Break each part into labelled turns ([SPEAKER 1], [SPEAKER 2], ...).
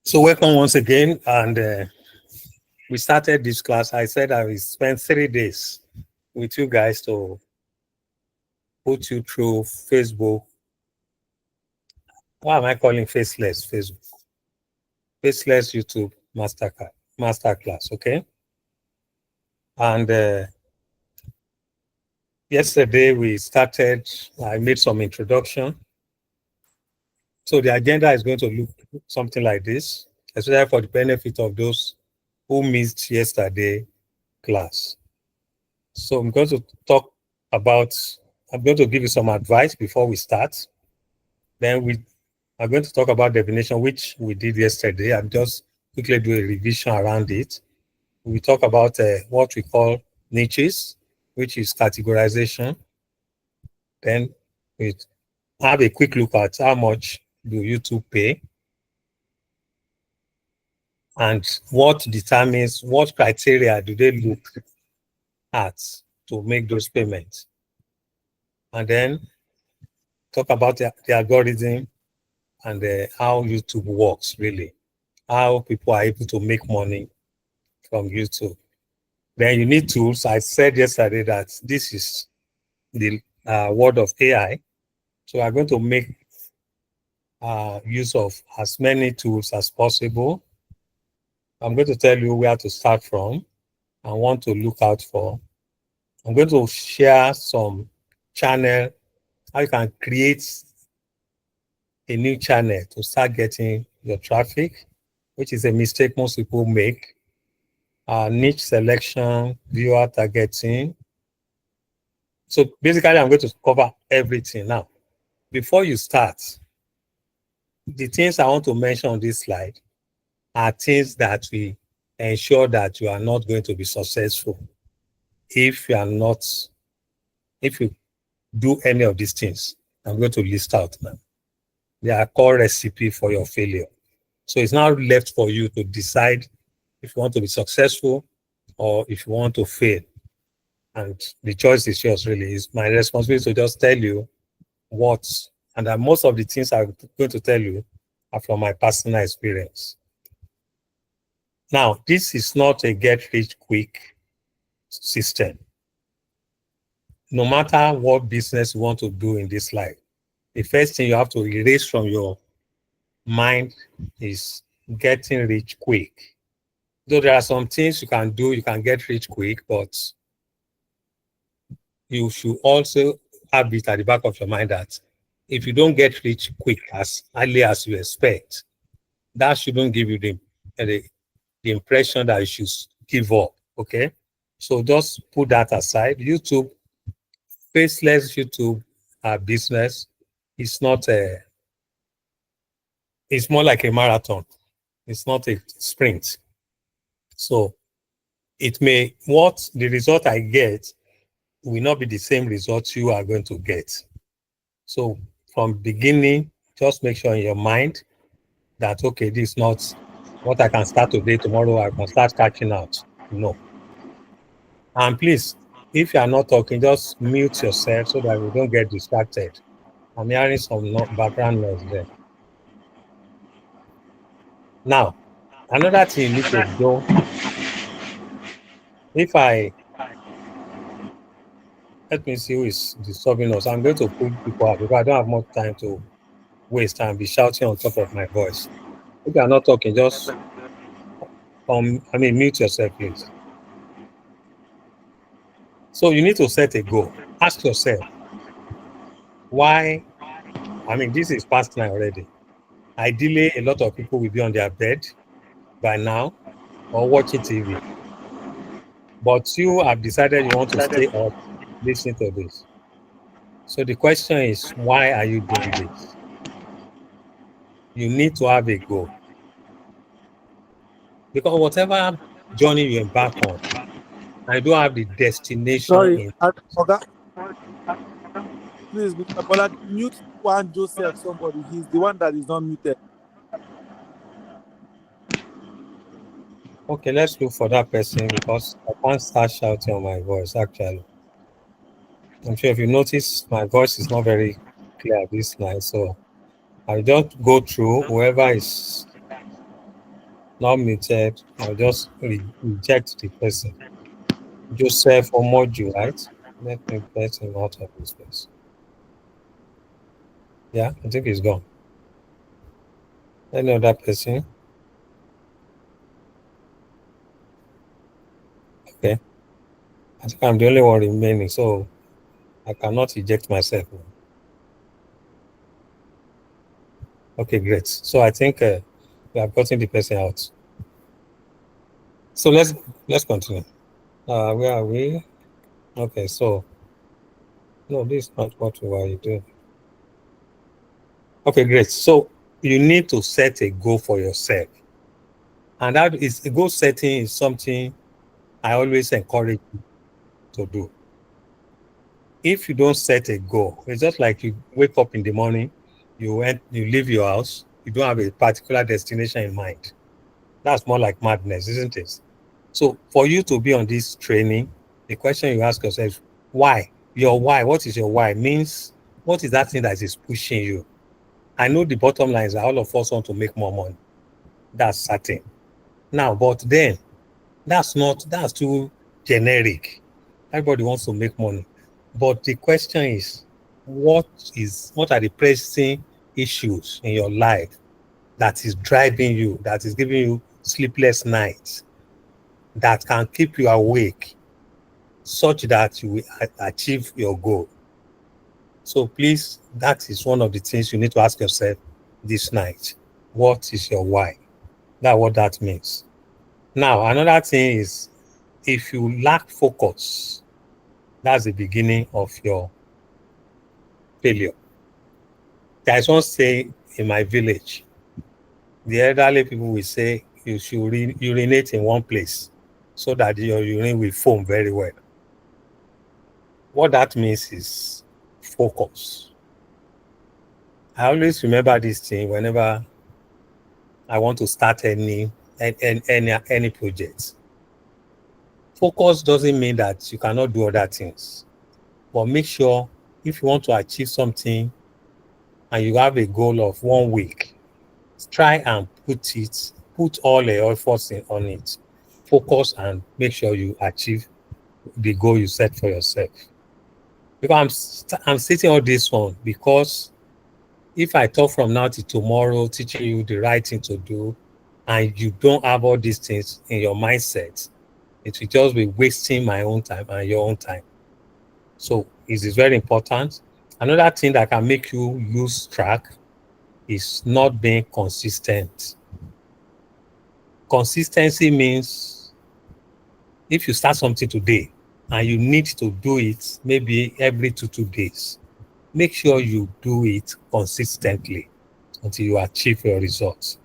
[SPEAKER 1] So welcome once again, and we started this class. I said I will spend 3 days with you guys to put you through Facebook. Why am I calling Faceless Facebook? Faceless YouTube Masterclass, okay? And yesterday we started, I made some introduction. So the agenda is going to look something like this, especially for the benefit of those who missed yesterday class. So I'm going to I'm going to give you some advice before we start. Then we are going to talk about definition, which we did yesterday. I'm just quickly do a revision around it. We talk about what we call niches, which is categorization. Then we have a quick look at how much do YouTube pay and what determines, what criteria do they look at to make those payments. And then talk about the algorithm and how YouTube works, really, how people are able to make money from YouTube. Then you need tools. I said yesterday that this is the world of AI. So I'm going to make use of as many tools as possible. I'm going to tell you where to start from and what to look out for. I'm going to share some channel, how you can create a new channel to start getting your traffic, which is a mistake most people make. Niche selection, viewer targeting. So basically, I'm going to cover everything now. Before you start, the things I want to mention on this slide are things that will ensure that you are not going to be successful if you do any of these things. I'm going to list out now. They are core recipe for your failure. So it's now left for you to decide if you want to be successful or if you want to fail. And the choice is yours, really. It's my responsibility to just tell you what, and that most of the things I'm going to tell you are from my personal experience. Now, this is not a get-rich-quick system. No matter what business you want to do in this life, the first thing you have to erase from your mind is getting rich quick. Though there are some things you can do, you can get rich quick, but you should also have it at the back of your mind that if you don't get rich quick as early as you expect, that shouldn't give you the impression that you should give up, okay? So just put that aside. YouTube, Faceless YouTube business is not it's more like a marathon. It's not a sprint. So the result I get will not be the same result you are going to get. So from beginning, just make sure in your mind that, okay, this is not what I can start today, tomorrow I can start catching out. No. And please, if you are not talking, just mute yourself so that we don't get distracted. I'm hearing some background noise there. Now, another thing you need to do, let me see who is disturbing us. I'm going to pull people out because I don't have much time to waste and be shouting on top of my voice. If you are not talking, just mute yourself, please. So you need to set a goal. Ask yourself, why? This is past 9 already. Ideally, a lot of people will be on their bed by now or watching TV. But you have decided you want to stay up listening to this. So the question is, why are you doing this? You need to have a goal. Because whatever journey you embark on, I don't have the destination.
[SPEAKER 2] Sorry, Oga. Please, Mr. Bola, mute one Joseph, somebody. He's the one that is not muted.
[SPEAKER 1] Okay, let's look for that person because I can't start shouting on my voice, actually. I'm sure if you notice, my voice is not very clear this night, so I'll just go through whoever is not muted, or just reject the person. Joseph or Moju, right? Let me get him out of this place. Yeah, I think he's gone. Any other person? Okay. I think I'm the only one remaining, so I cannot eject myself. Okay, great. So I think we have gotten the person out. So let's continue. Where are we? Okay, so no, this is not what we are doing. Okay, great. So you need to set a goal for yourself. And that is goal setting is something I always encourage you to do. If you don't set a goal, it's just like you wake up in the morning, you leave your house, you don't have a particular destination in mind. That's more like madness, isn't it? So for you to be on this training, the question you ask yourself, why? Your why, what is your why? Means what is that thing that is pushing you? I know the bottom line is that all of us want to make more money. That's certain. Now, but then that's too generic. Everybody wants to make money. But the question is, what are the pressing issues in your life that is driving you, that is giving you sleepless nights, that can keep you awake such that you will achieve your goal? So please, that is one of the things you need to ask yourself this night. What is your why? That's what that means. Now, another thing is, if you lack focus, that's the beginning of your failure. There is one saying in my village, the elderly people will say you should urinate in one place so that your urine will foam very well. What that means is focus. I always remember this thing whenever I want to start any project. Focus doesn't mean that you cannot do other things, but make sure if you want to achieve something and you have a goal of 1 week, try and put all your efforts on it. Focus and make sure you achieve the goal you set for yourself. Because I'm stating all this one because if I talk from now to tomorrow, teaching you the right thing to do, and you don't have all these things in your mindset, it will just be wasting my own time and your own time. So it is very important. Another thing that can make you lose track is not being consistent. Consistency means if you start something today and you need to do it maybe every 2 days, make sure you do it consistently until you achieve your results.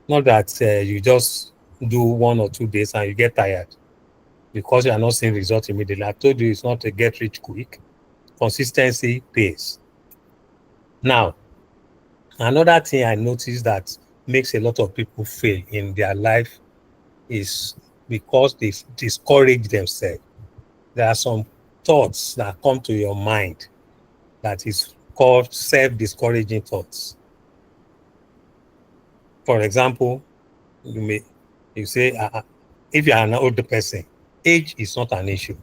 [SPEAKER 1] Not that you just do 1 or 2 days and you get tired because you are not seeing results immediately. I told you it's not a get rich quick. Consistency pays. Now, another thing I noticed that makes a lot of people fail in their life is because they discourage themselves. There are some thoughts that come to your mind that is called self-discouraging thoughts. For example, you say, if you are an older person, age is not an issue.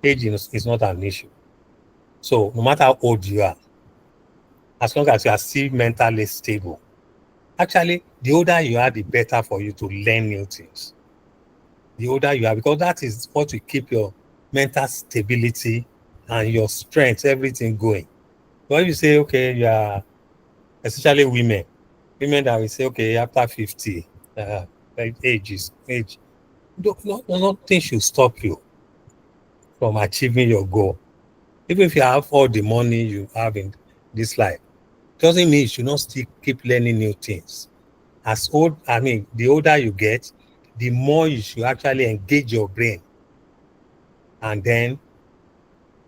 [SPEAKER 1] Age is not an issue. So no matter how old you are, as long as you are still mentally stable, actually, the older you are, the better for you to learn new things. The older you are, because that is what will keep your mental stability and your strength, everything going. But if you say, okay, you are, especially women that will say, okay, after 50, age. Nothing should stop you from achieving your goal. Even if you have all the money you have in this life, doesn't mean you should not still keep learning new things. The older you get, the more you should actually engage your brain. And then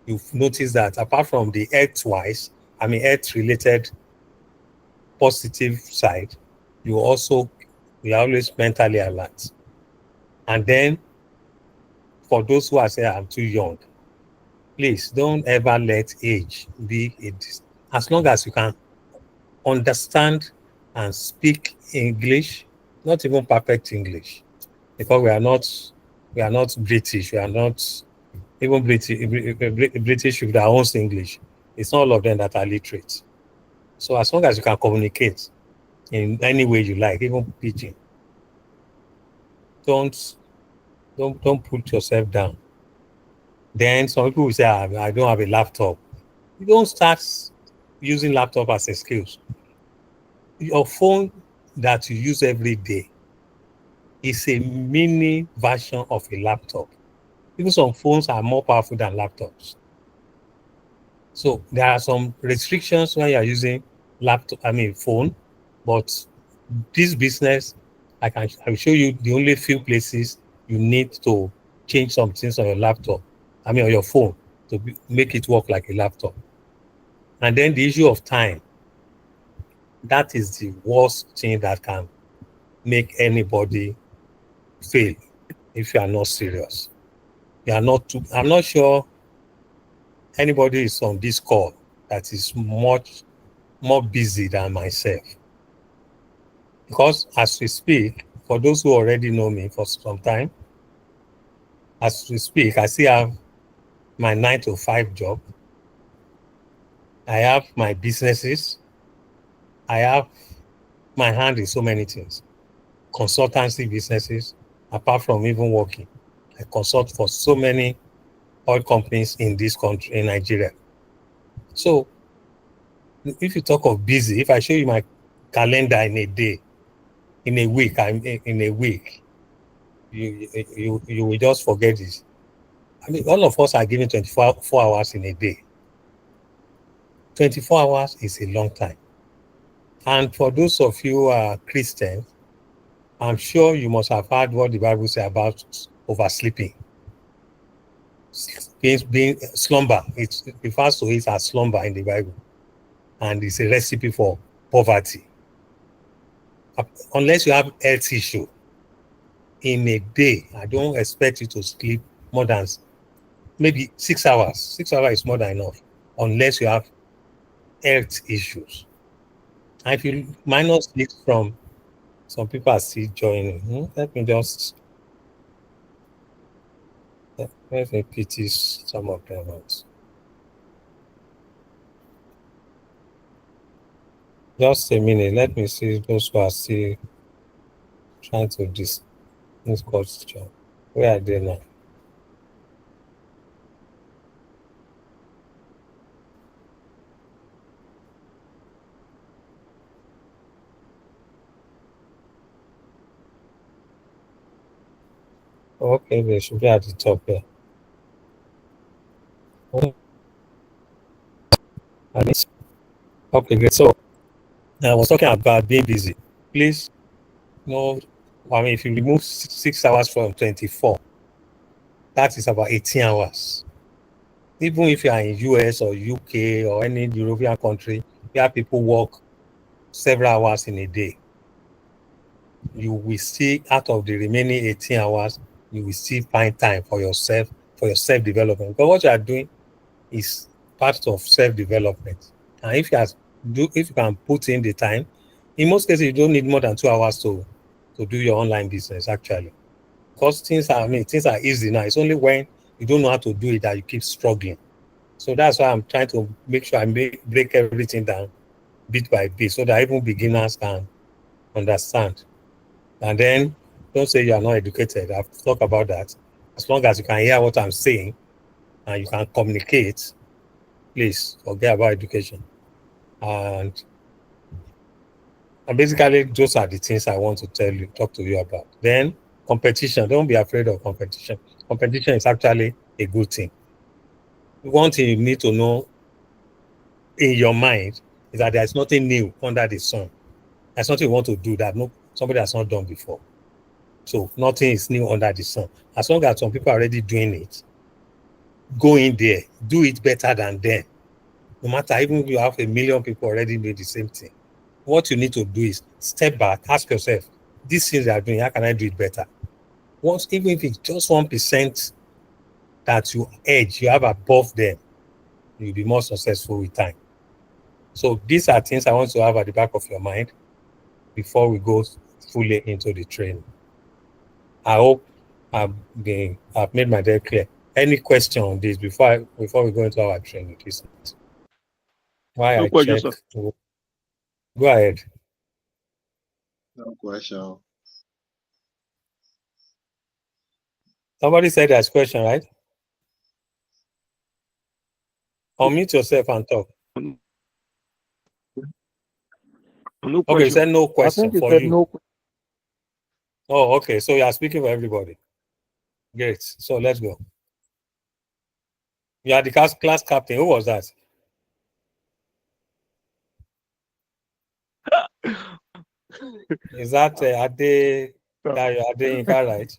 [SPEAKER 1] you've noticed that apart from the health-related positive side, you're always mentally alert. And then for those who are saying I'm too young, please don't ever let age be as long as you can understand and speak English, not even perfect English, because we are not British, we are not even British with our own English. It's not all of them that are literate. So as long as you can communicate in any way you like, even pidgin, don't don't put yourself down. Then some people will say, I don't have a laptop. You don't start using laptop as a skills. Your phone that you use every day is a mini version of a laptop. Even some phones are more powerful than laptops. So there are some restrictions when you're using phone, but this business, I will show you the only few places you need to change some things on your laptop, on your phone to make it work like a laptop. And then the issue of time, that is the worst thing that can make anybody fail if you are not serious. You are not too, I'm not sure anybody is on this call that is much more busy than myself. Because as we speak, for those who already know me for some time, as we speak, I still have my 9 to 5 job. I have my businesses. I have my hand in so many things. Consultancy businesses, apart from even working. I consult for so many oil companies in this country, in Nigeria. So if you talk of busy, if I show you my calendar in a day, in a week, you will just forget this. All of us are given 24 hours in a day. 24 hours is a long time. And for those of you who are Christians, I'm sure you must have heard what the Bible says about oversleeping. Being slumber, it refers to it as slumber in the Bible. And it's a recipe for poverty. Unless you have health issue, in a day, I don't expect you to sleep more than maybe 6 hours. 6 hours is more than enough, unless you have health issues. And if you minus this from, some people are still joining. Let me just, let me pity some of them out. Just a minute, let me see those who are still trying to discuss job. Where are they now? Okay, they should be at the top here. Okay, great. So I was talking about being busy. Please, no, if you remove 6 hours from 24, that is about 18 hours. Even if you are in US or UK or any European country where people work several hours in a day, you will see out of the remaining 18 hours, you will still find time for yourself, for your self-development. Because what you are doing is part of self-development. And if you can put in the time, in most cases, you don't need more than 2 hours to do your online business, actually. Because things are easy now. It's only when you don't know how to do it that you keep struggling. So that's why I'm trying to make sure I break everything down bit by bit so that even beginners can understand. And then don't say you are not educated. I've talked about that. As long as you can hear what I'm saying and you can communicate, please forget about education. And basically, those are the things I want to talk to you about. Then competition. Don't be afraid of competition. Competition is actually a good thing. One thing you need to know in your mind is that there's nothing new under the sun. There's something you want to do that somebody has not done before. So nothing is new under the sun. As long as some people are already doing it, go in there, do it better than them. No matter, even if you have 1,000,000 people already doing the same thing. What you need to do is step back, ask yourself, these things they are doing, how can I do it better? Even if it's just 1% that you have above them, you'll be more successful with time. So these are things I want to have at the back of your mind before we go fully into the training. I hope I've made my day clear. Any question on this before we go into our training? Please. Why
[SPEAKER 3] No
[SPEAKER 1] I
[SPEAKER 3] question,
[SPEAKER 1] check.
[SPEAKER 3] sir.
[SPEAKER 1] Go ahead.
[SPEAKER 4] No question.
[SPEAKER 1] Somebody said there's a question, right? Unmute yourself and talk.
[SPEAKER 3] No
[SPEAKER 1] Okay,
[SPEAKER 3] question.
[SPEAKER 1] you said no
[SPEAKER 2] I
[SPEAKER 1] question
[SPEAKER 2] think he
[SPEAKER 1] for
[SPEAKER 2] said
[SPEAKER 1] you.
[SPEAKER 2] no.
[SPEAKER 1] Oh, okay. So you are speaking for everybody. Great. So let's go. You are the class captain. Who was that? Is that Ade Inka, right?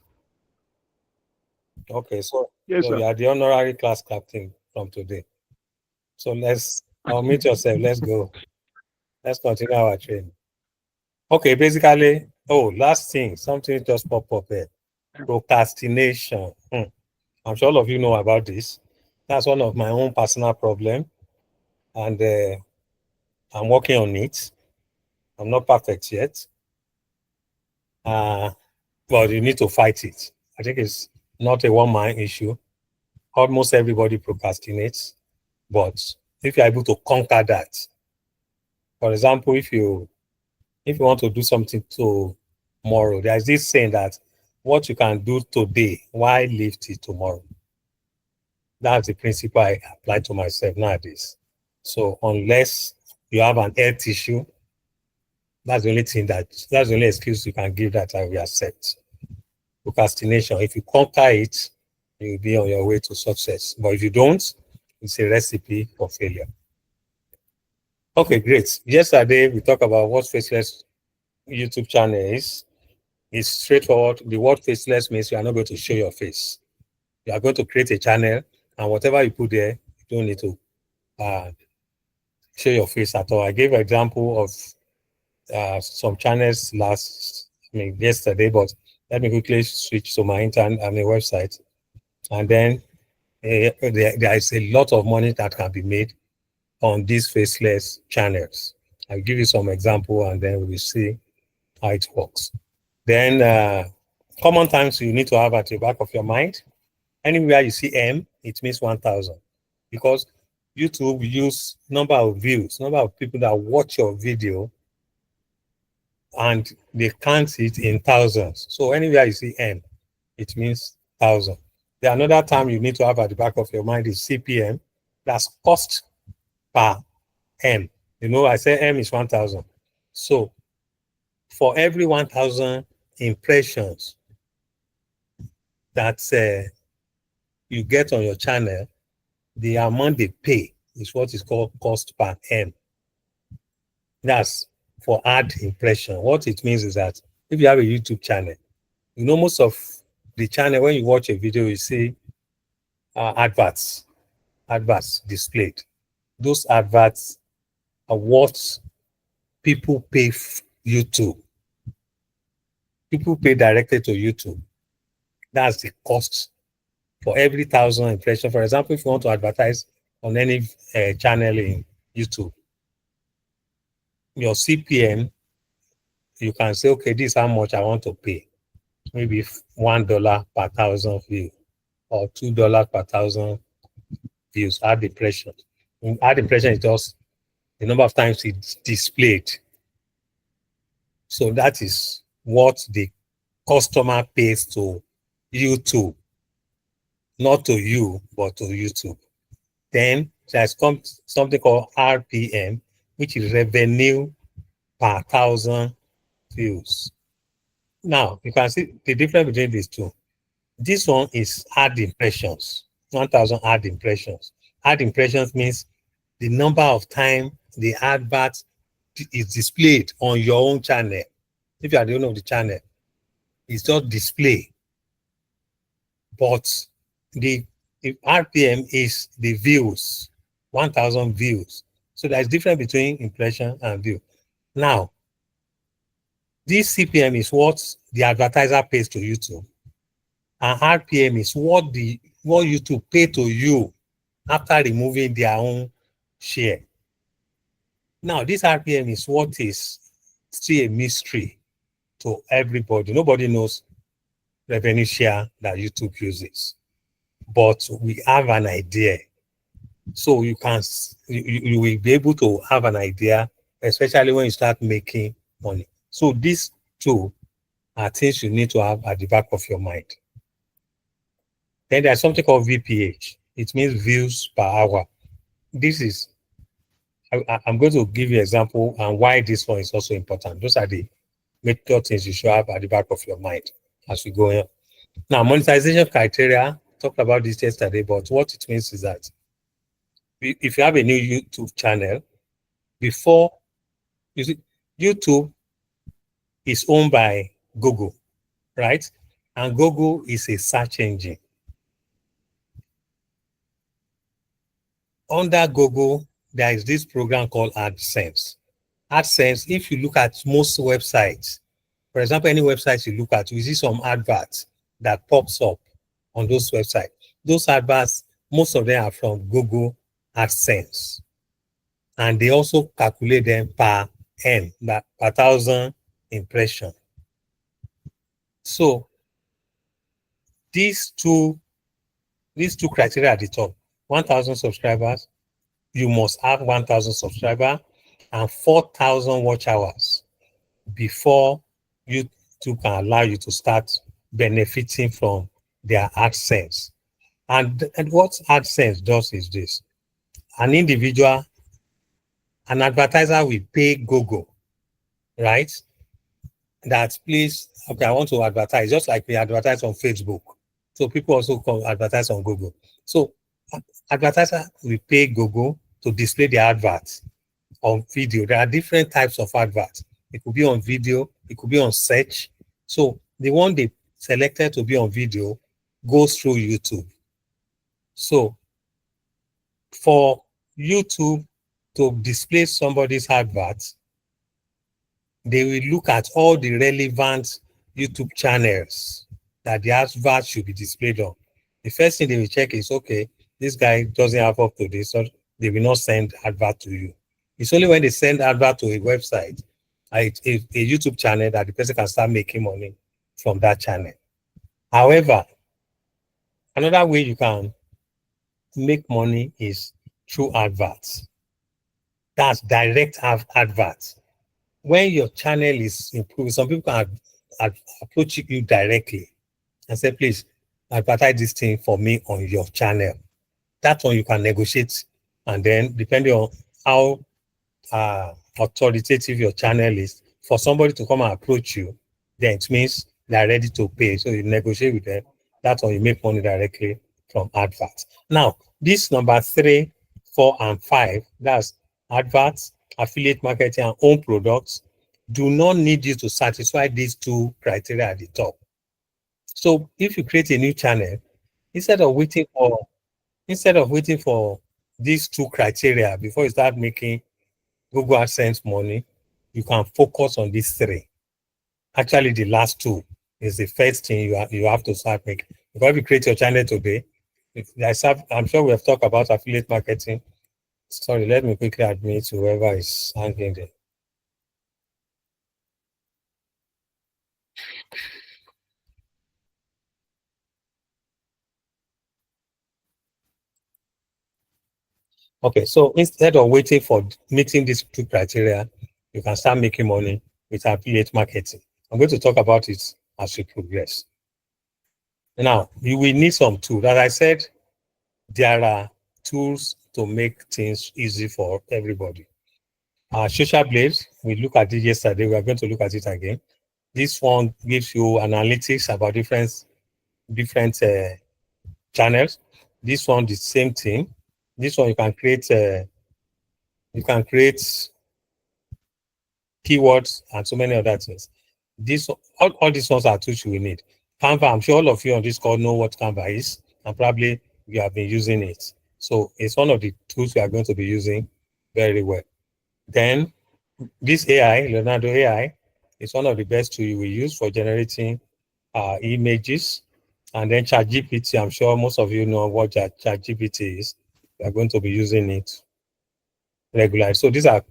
[SPEAKER 1] Okay, so
[SPEAKER 3] Yes, sir.
[SPEAKER 1] you are the honorary class captain from today. So unmute yourself. Let's go. Let's continue our training. Okay, basically, last thing, something just popped up here. Procrastination. I'm sure all of you know about this. That's one of my own personal problem, and I'm working on it. I'm not perfect yet, but you need to fight it. I think it's not a one-man issue. Almost everybody procrastinates, but if you're able to conquer that, for example, if you want to do something tomorrow, there's this saying that what you can do today, why leave till tomorrow? That's the principle I apply to myself nowadays. So unless you have an health issue, that's the only excuse you can give that I will accept. Procrastination. If you conquer it, you'll be on your way to success. But if you don't, it's a recipe for failure. Okay, great. Yesterday we talked about what Faceless YouTube channel is. It's straightforward. The word faceless means you are not going to show your face. You are going to create a channel, and whatever you put there, you don't need to show your face at all. I gave an example of some channels yesterday, but let me quickly switch to my website. And then there is a lot of money that can be made on these faceless channels. I'll give you some example, and then we'll see how it works. Then common times you need to have at the back of your mind. Anywhere you see M, it means 1,000, because YouTube use number of views, number of people that watch your video, and they count it in thousands. So anywhere you see M, it means 1,000. Then another time you need to have at the back of your mind is CPM. That's cost per M. You know, I say M is 1,000. So for every 1,000 impressions that you get on your channel, the amount they pay is what is called cost per M. That's for ad impression. What it means is that if you have a YouTube channel, you know, most of the channel, when you watch a video, you see adverts displayed. Those adverts are what people pay YouTube. People pay directly to YouTube. That's the cost for every 1,000 impressions. For example, if you want to advertise on any channel in YouTube, your CPM, you can say, okay, this is how much I want to pay. Maybe $1 per 1,000 views or $2 per 1,000 views. Ad impression. Ad impression is just the number of times it's displayed. So that is what the customer pays to YouTube, not to you, but to YouTube. Then there's something called RPM, which is revenue per 1,000 views. Now, you can see the difference between these two. This one is ad impressions, 1,000 ad impressions. Ad impressions means the number of time the advert is displayed on your own channel. If you are the owner of the channel, it's just display. But the RPM is the views, 1,000 views. So there's difference between impression and view. Now, this CPM is what the advertiser pays to YouTube, and RPM is what YouTube pay to you after removing their own share. Now, this RPM is what is still a mystery to everybody. Nobody knows revenue share that YouTube uses, but we have an idea. So you will be able to have an idea, especially when you start making money. So these two are things you need to have at the back of your mind. Then there's something called VPH. It means views per hour. This is, I'm going to give you an example and why this one is also important. Those are the major things you should have at the back of your mind as we go on. Now, monetization criteria, talked about this yesterday, but what it means is that if you have a new YouTube channel, before, you see, YouTube is owned by Google, right? And Google is a search engine. Under Google, there is this program called AdSense. AdSense, if you look at most websites, for example, any website you look at, you see some adverts that pops up on those websites. Those adverts, most of them are from Google AdSense. And they also calculate them per N, that per 1,000 impression. So these two criteria at the top, 1,000 subscribers, you must have 1,000 subscribers and 4,000 watch hours before YouTube can allow you to start benefiting from their AdSense. And what AdSense does is this. An individual, an advertiser will pay Google, right? That please, okay, I want to advertise, just like we advertise on Facebook. So people also come advertise on Google. So advertiser will pay Google to display their adverts on video. There are different types of adverts. It could be on video, it could be on search. So the one they selected to be on video goes through YouTube. So for YouTube to display somebody's adverts, they will look at all the relevant YouTube channels that the advert should be displayed on. The first thing they will check is, okay, this guy doesn't have up to this, so they will not send advert to you. It's only when they send advert to a website, a YouTube channel, that the person can start making money from that channel. However, another way you can make money is through adverts. That's direct adverts. When your channel is improving, some people can approach you directly and say, please advertise this thing for me on your channel. That's when you can negotiate. And then depending on how authoritative your channel is, for somebody to come and approach you, then it means they're ready to pay. So you negotiate with them. That's when you make money directly from adverts. Now, this number 3, 4, and 5, that's adverts, affiliate marketing, and own products, do not need you to satisfy these two criteria at the top. So if you create a new channel, instead of waiting for these two criteria before you start making Google AdSense money, you can focus on these 3. Actually, the last 2 is the first thing you have to start making. Because if you create your channel today, I'm sure we have talked about affiliate marketing. Sorry, let me quickly admit whoever is hanging there. Okay, so instead of waiting for meeting these 2 criteria, you can start making money with affiliate marketing. I'm going to talk about it as we progress. Now, you will need some tools. As I said, there are tools to make things easy for everybody. Social Blades, we looked at it yesterday. We are going to look at it again. This one gives you analytics about different channels. This one, the same thing. This one, you can create keywords and so many other things. All these ones are tools you will need. Canva, I'm sure all of you on this call know what Canva is, and probably you have been using it. So it's one of the tools we are going to be using very well. Then this AI, Leonardo AI, is one of the best tools you will use for generating images. And then ChatGPT, I'm sure most of you know what ChatGPT is. We are going to be using it regularly. So these are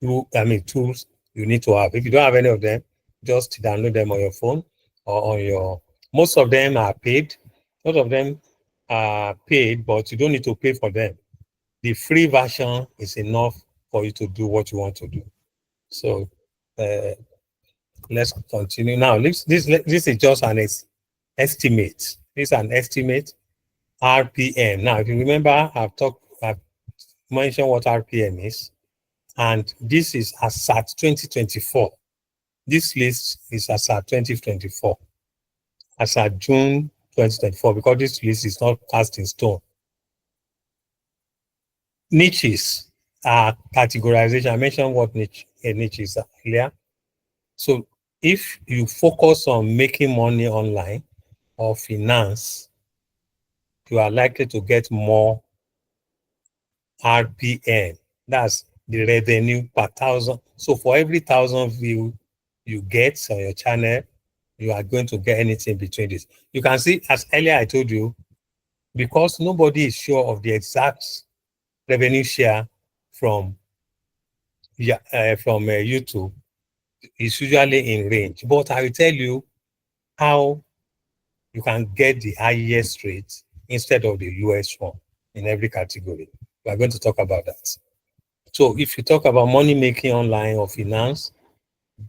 [SPEAKER 1] tools you need to have. If you don't have any of them, Just download them on your phone or on your. Most of them are paid. Most of them are paid, but you don't need to pay for them. The free version is enough for you to do what you want to do. So let's continue now. This is just an estimate. This is an estimate. RPM. Now, if you remember, I've mentioned what RPM is, and this is as at 2024. This list is as at 2024, as at June 2024, because this list is not cast in stone. Niches are categorization. I mentioned what niche is earlier. So if you focus on making money online or finance, you are likely to get more RPM. That's the revenue per thousand. So for every 1,000 view you get on your channel, you are going to get anything between this. You can see, as earlier I told you, because nobody is sure of the exact revenue share from YouTube, it's usually in range. But I will tell you how you can get the highest rate instead of the lowest one in every category. We are going to talk about that. So if you talk about money making online or finance,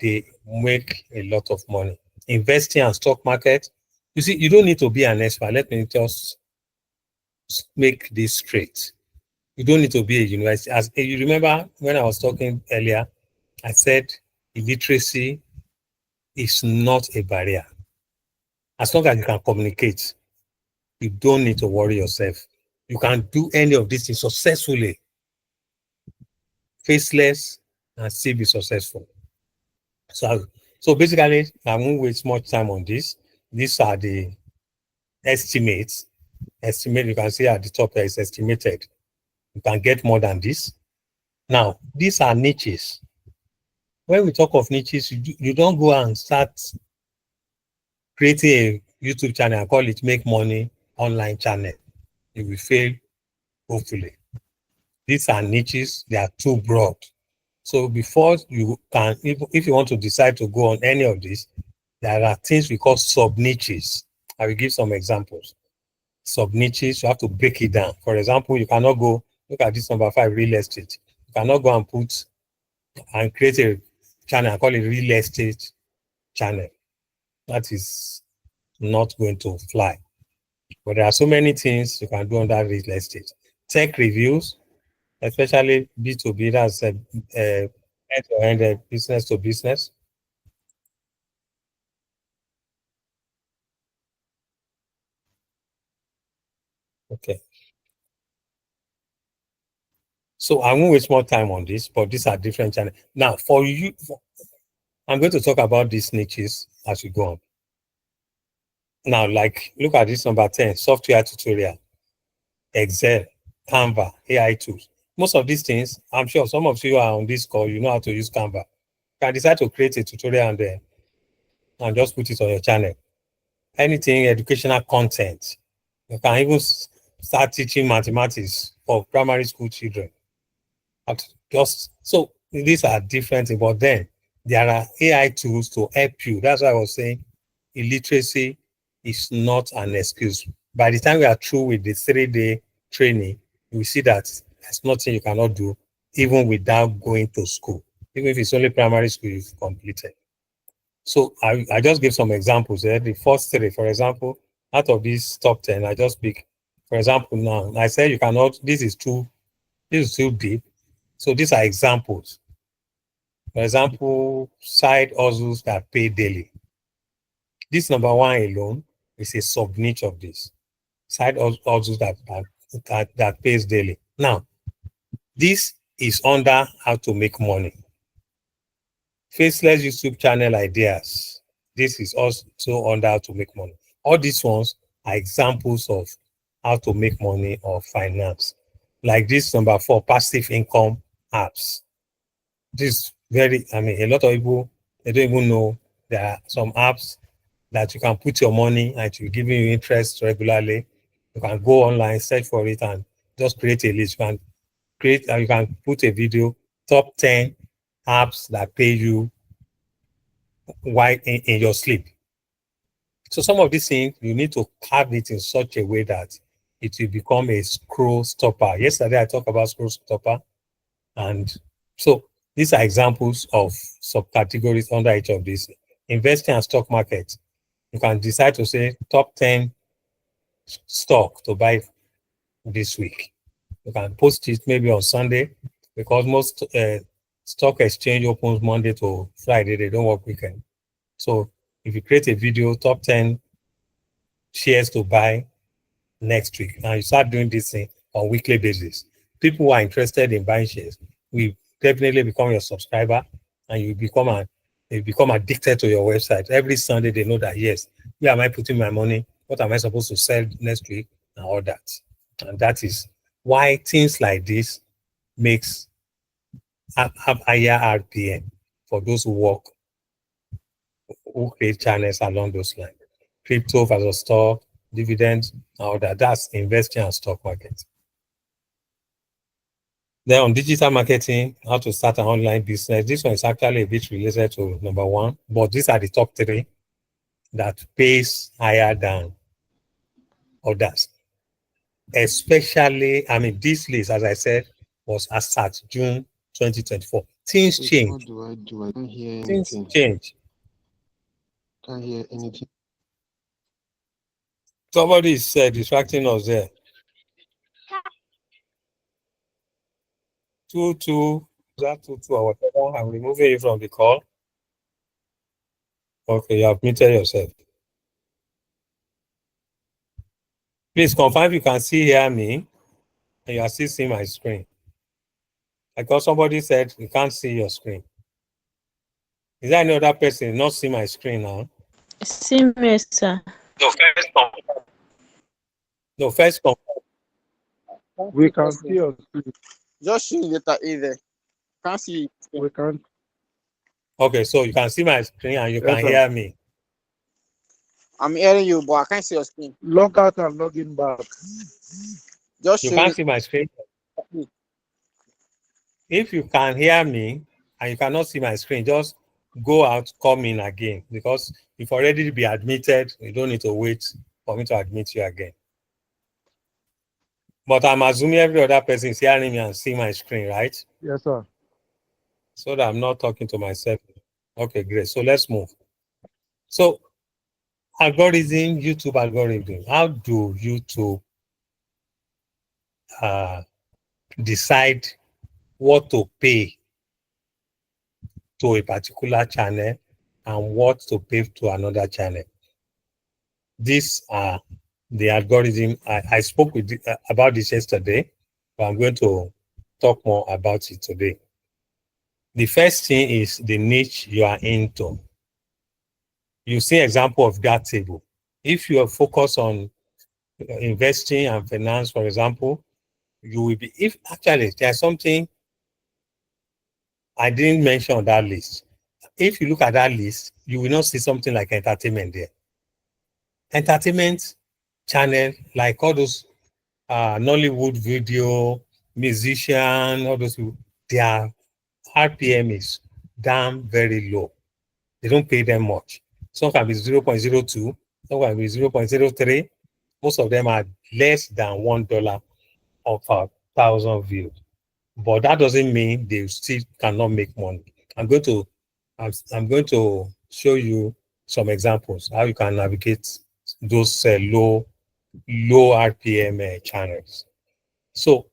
[SPEAKER 1] they make a lot of money. Investing and stock market, you see, you don't need to be an expert. Let me just make this straight. You don't need to be a university. As you remember when I was talking earlier, I said illiteracy is not a barrier. As long as you can communicate, you don't need to worry yourself. You can do any of these things successfully, faceless, and still be successful. So basically, I won't waste much time on this. These are the estimates. Estimate, you can see at the top here is estimated. You can get more than this. Now, these are niches. When we talk of niches, you don't go and start creating a YouTube channel and call it Make Money Online Channel. You will fail, hopefully. These are niches. They are too broad. So before you can, if you want to decide to go on any of these, there are things we call sub-niches. I will give some examples. Sub-niches, you have to break it down. For example, you cannot go, look at this number 5, real estate. You cannot go and put and create a channel and call it real estate channel. That is not going to fly. But there are so many things you can do on that real estate. Tech reviews, especially B2B, that's end-to-end business to business. Okay. So I won't waste more time on this, but these are different channels. Now, for you, I'm going to talk about these niches as we go on. Now, like, look at this number 10, software tutorial, Excel, Canva, AI tools. Most of these things, I'm sure some of you are on this call, you know how to use Canva. You can decide to create a tutorial and just put it on your channel. Anything educational content. You can even start teaching mathematics for primary school children. So these are different, but then there are AI tools to help you. That's why I was saying illiteracy is not an excuse. By the time we are through with the 3-day training, you will see that there's nothing you cannot do, even without going to school. Even if it's only primary school you've completed. So I just give some examples there. The first 3, for example, out of these top 10, I just pick, for example, now, I said you cannot, this is too deep. So these are examples. For example, side hustles that pay daily. This number 1 alone is a sub-niche of this. Side hustles that pays daily. Now, this is under how to make money. Faceless YouTube channel ideas. This is also under how to make money. All these ones are examples of how to make money or finance. Like this number 4, passive income apps. This a lot of people, they don't even know there are some apps that you can put your money and it will give you interest regularly. You can go online, search for it, and just create a list. You can put a video, top 10 apps that pay you while in your sleep. So some of these things, you need to carve it in such a way that it will become a scroll stopper. Yesterday, I talked about scroll stopper. And so these are examples of subcategories under each of these. Investing and stock market. You can decide to say top 10 stock to buy this week. You can post it maybe on Sunday because most stock exchange opens Monday to Friday. They don't work weekend. So if you create a video, top 10 shares to buy next week, and you start doing this thing on weekly basis, people who are interested in buying shares will definitely become your subscriber, and you become addicted to your website. Every Sunday they know that, yes, where am I putting my money? What am I supposed to sell next week? And all that. And that is why things like this makes have higher RPM for those who create channels along those lines. Crypto versus stock, dividends, all that. That's investing and stock market. Then on digital marketing, how to start an online business. This one is actually a bit related to number one, but these are the top three that pays higher than others. Especially, this list, as I said, was as at June 2024. Things
[SPEAKER 3] Wait,
[SPEAKER 1] change.
[SPEAKER 3] what do I do? I can't hear
[SPEAKER 1] Things
[SPEAKER 3] anything.
[SPEAKER 1] change.
[SPEAKER 3] Can't hear anything.
[SPEAKER 1] Somebody is distracting us there. 22 or whatever. I'm removing you from the call. Okay, you have muted yourself. Please confirm you can see hear me and you are still seeing my screen. Because somebody said you can't see your screen. Is there any other person not see my screen now?
[SPEAKER 5] Same here, sir.
[SPEAKER 1] No, first confirm.
[SPEAKER 2] We can see your screen.
[SPEAKER 6] Just show me later either. Can't see it.
[SPEAKER 2] We can't.
[SPEAKER 1] Okay, so you can see my screen and you
[SPEAKER 2] Yes,
[SPEAKER 1] can
[SPEAKER 2] sir.
[SPEAKER 1] hear me.
[SPEAKER 6] I'm hearing you, but I can't see your screen.
[SPEAKER 2] Log out and log in back.
[SPEAKER 6] Just
[SPEAKER 1] You
[SPEAKER 6] show
[SPEAKER 1] can't
[SPEAKER 6] me.
[SPEAKER 1] see my screen. If you can hear me and you cannot see my screen, just go out, come in again, because you've already been admitted. You don't need to wait for me to admit you again. But I'm assuming every other person is hearing me and seeing my screen, right?
[SPEAKER 2] Yes, sir.
[SPEAKER 1] So that I'm not talking to myself. Okay, great. So let's move. So algorithm, YouTube algorithm. How do YouTube decide what to pay to a particular channel and what to pay to another channel? These are the algorithm. I spoke about this yesterday, but I'm going to talk more about it today. The first thing is the niche you are into. You see example of that table. If you are focused on investing and finance, for example, you will be, if actually there's something I didn't mention on that list. If you look at that list, you will not see something like entertainment there. Entertainment channel, like all those Nollywood video, musician, all those people, their RPM is damn very low. They don't pay them much. Some can be 0.02, some can be 0.03. Most of them are less than $1 of 1,000 views. But that doesn't mean they still cannot make money. I'm going to show you some examples how you can navigate those low RPM channels. So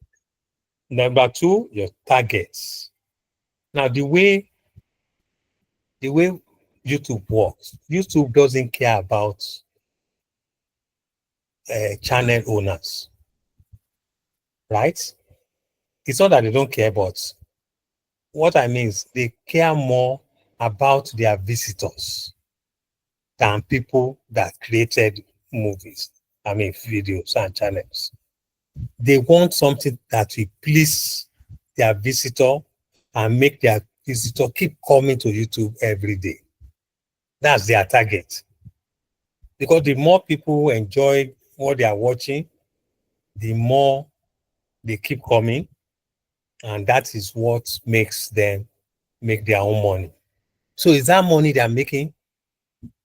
[SPEAKER 1] number two, your targets. Now the way YouTube works, YouTube doesn't care about channel owners, right? It's not that they don't care, but what I mean is they care more about their visitors than people that created movies, videos and channels. They want something that will please their visitor and make their visitor keep coming to YouTube every day. That's their target. Because the more people enjoy what they are watching, the more they keep coming. And that is what makes them make their own money. So is that money they're making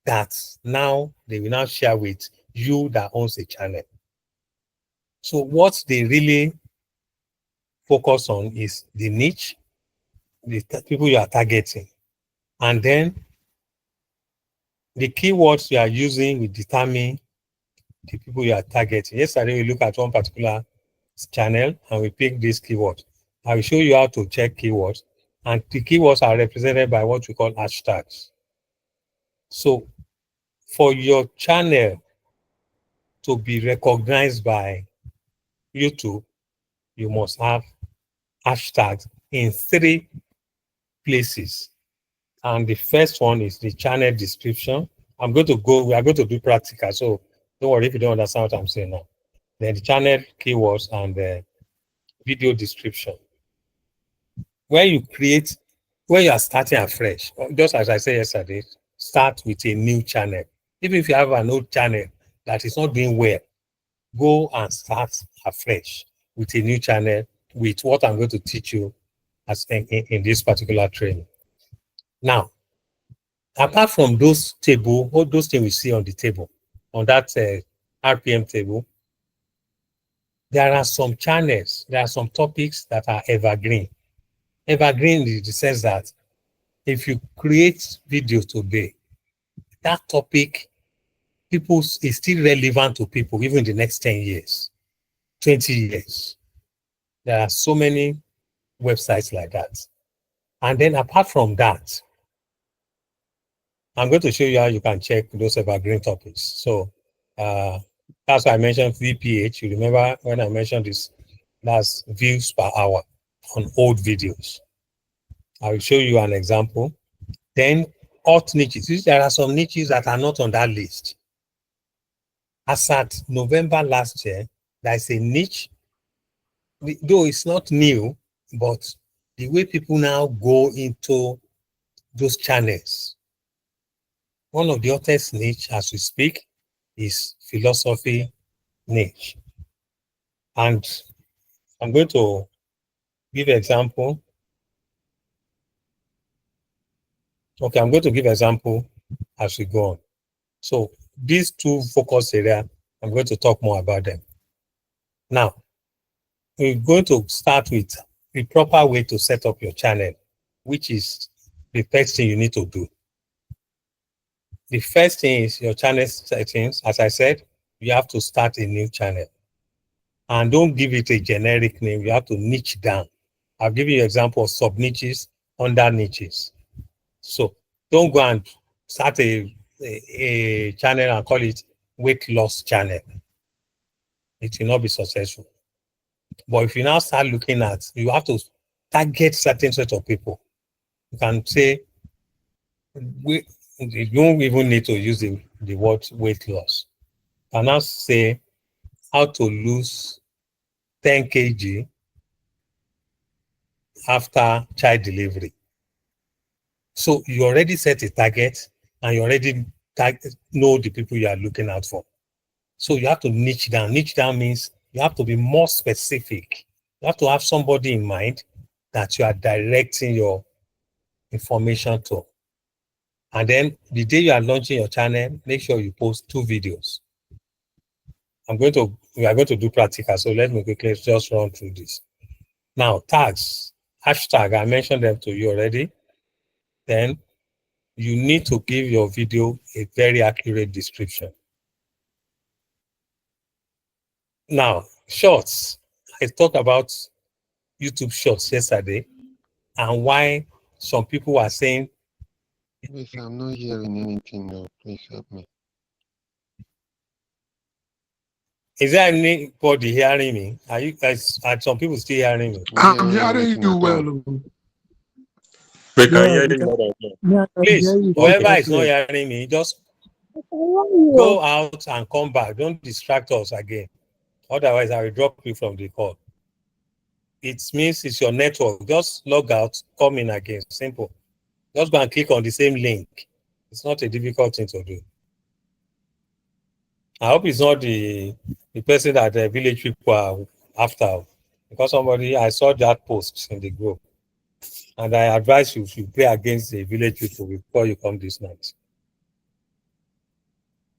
[SPEAKER 1] that now they will now share with you that owns the channel? So what they really focus on is the niche, the people you are targeting, and then the keywords you are using will determine the people you are targeting. Yesterday, we look at one particular channel and we pick this keyword. I will show you how to check keywords, and the keywords are represented by what we call hashtags. So for your channel to be recognized by YouTube, you must have hashtags in 3 places. And the first one is the channel description. we are going to do practical, so don't worry if you don't understand what I'm saying now. Then the channel keywords and the video description. When you are starting afresh, just as I said yesterday, start with a new channel. Even if you have an old channel that is not doing well, go and start afresh with a new channel with what I'm going to teach you as in this particular training. Now, apart from those table, all those things we see on the table, on that RPM table, there are some channels, there are some topics that are evergreen. Evergreen in the sense that if you create videos today, that topic is still relevant to people even in the next 10 years, 20 years. There are so many websites like that. And then apart from that, I'm going to show you how you can check those evergreen topics. So that's why I mentioned VPH. You remember when I mentioned this, that's views per hour on old videos. I will show you an example. Then hot niches. There are some niches that are not on that list. As at November last year, there is a niche, though it's not new, but the way people now go into those channels. One of the hottest niche as we speak is philosophy niche. And I'm going to give an example. Okay, I'm going to give an example as we go on. So these 2 focus areas, I'm going to talk more about them. Now, we're going to start with the proper way to set up your channel, which is the first thing you need to do. The first thing is your channel settings. As I said, you have to start a new channel. And don't give it a generic name. You have to niche down. I'll give you an example of sub-niches, under niches. So don't go and start a channel and call it weight loss channel. It will not be successful. But if you now start looking at, you have to target certain set of people. You can say, you don't even need to use the word weight loss. You can now say how to lose 10 kg after child delivery. So you already set a target and you already know the people you are looking out for. So you have to niche down. Niche down means you have to be more specific. You have to have somebody in mind that you are directing your information to. And then the day you are launching your channel, make sure you post 2 videos. We are going to do practical, so let me quickly just run through this. Now, tags, hashtag, I mentioned them to you already. Then you need to give your video a very accurate description. Now, shorts. I talked about YouTube shorts yesterday and why some people are saying.
[SPEAKER 3] Please, I'm not hearing anything now. Please help me.
[SPEAKER 1] Is there anybody hearing me? Are some people still hearing me?
[SPEAKER 2] I'm hearing you well.
[SPEAKER 7] We can hear
[SPEAKER 2] we
[SPEAKER 7] you loud and clear.
[SPEAKER 2] Yeah, I can
[SPEAKER 1] Please,
[SPEAKER 2] hear you.
[SPEAKER 1] whoever is not
[SPEAKER 2] clear.
[SPEAKER 1] hearing me, just go out and come back. Don't distract us again. Otherwise, I will drop you from the call. It means it's your network. Just log out, come in again. Simple. Just go and click on the same link. It's not a difficult thing to do. I hope it's not the person that the village people are after. Because I saw that post in the group. And I advise you to play against the village people before you come this night.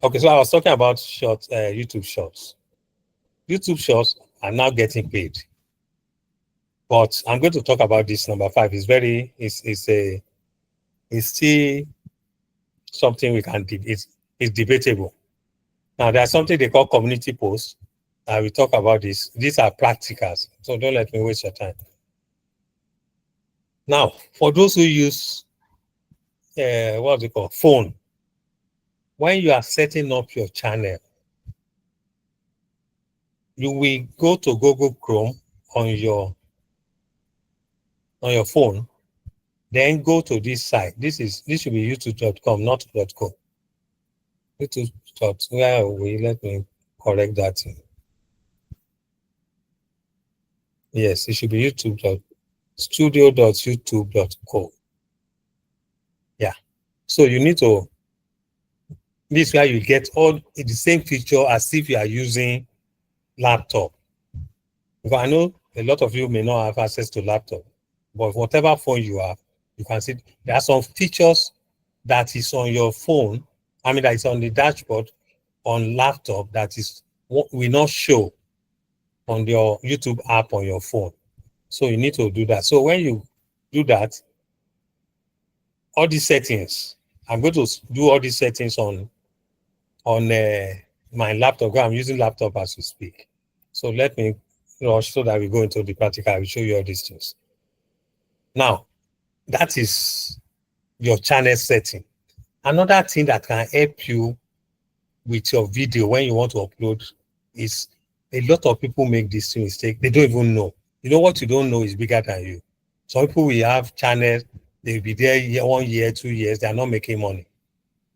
[SPEAKER 1] Okay, so I was talking about short YouTube shorts. YouTube shorts are now getting paid. But I'm going to talk about this number 5. It's still something we can it's debatable. Now there's something they call community posts. I will talk about this. These are practicals, so don't let me waste your time. Now, for those who use what they call phone, when you are setting up your channel, you will go to Google Chrome on your phone, then go to this site. This should be youtube.com, not .co. YouTube. Where we let me correct that thing. Yes, it should be studio.youtube.co. Yeah. So you need to, this is where you get all the same feature as if you are using laptop. Because I know a lot of you may not have access to laptop, but whatever phone you have, you can see there are some features that is on your phone. I mean, that is on the dashboard on laptop that is what will not show on your YouTube app on your phone. So you need to do that. So when you do that, all these settings, I'm going to do all these settings on my laptop. I'm using laptop as we speak. So let me rush so that we go into the practical. I will show you all these things. Now, that is your channel setting. Another thing that can help you with your video when you want to upload is a lot of people make this mistake. They don't even know. You know what you don't know is bigger than you. Some people will have channels, they'll be there 1 year, 2 years, they're not making money.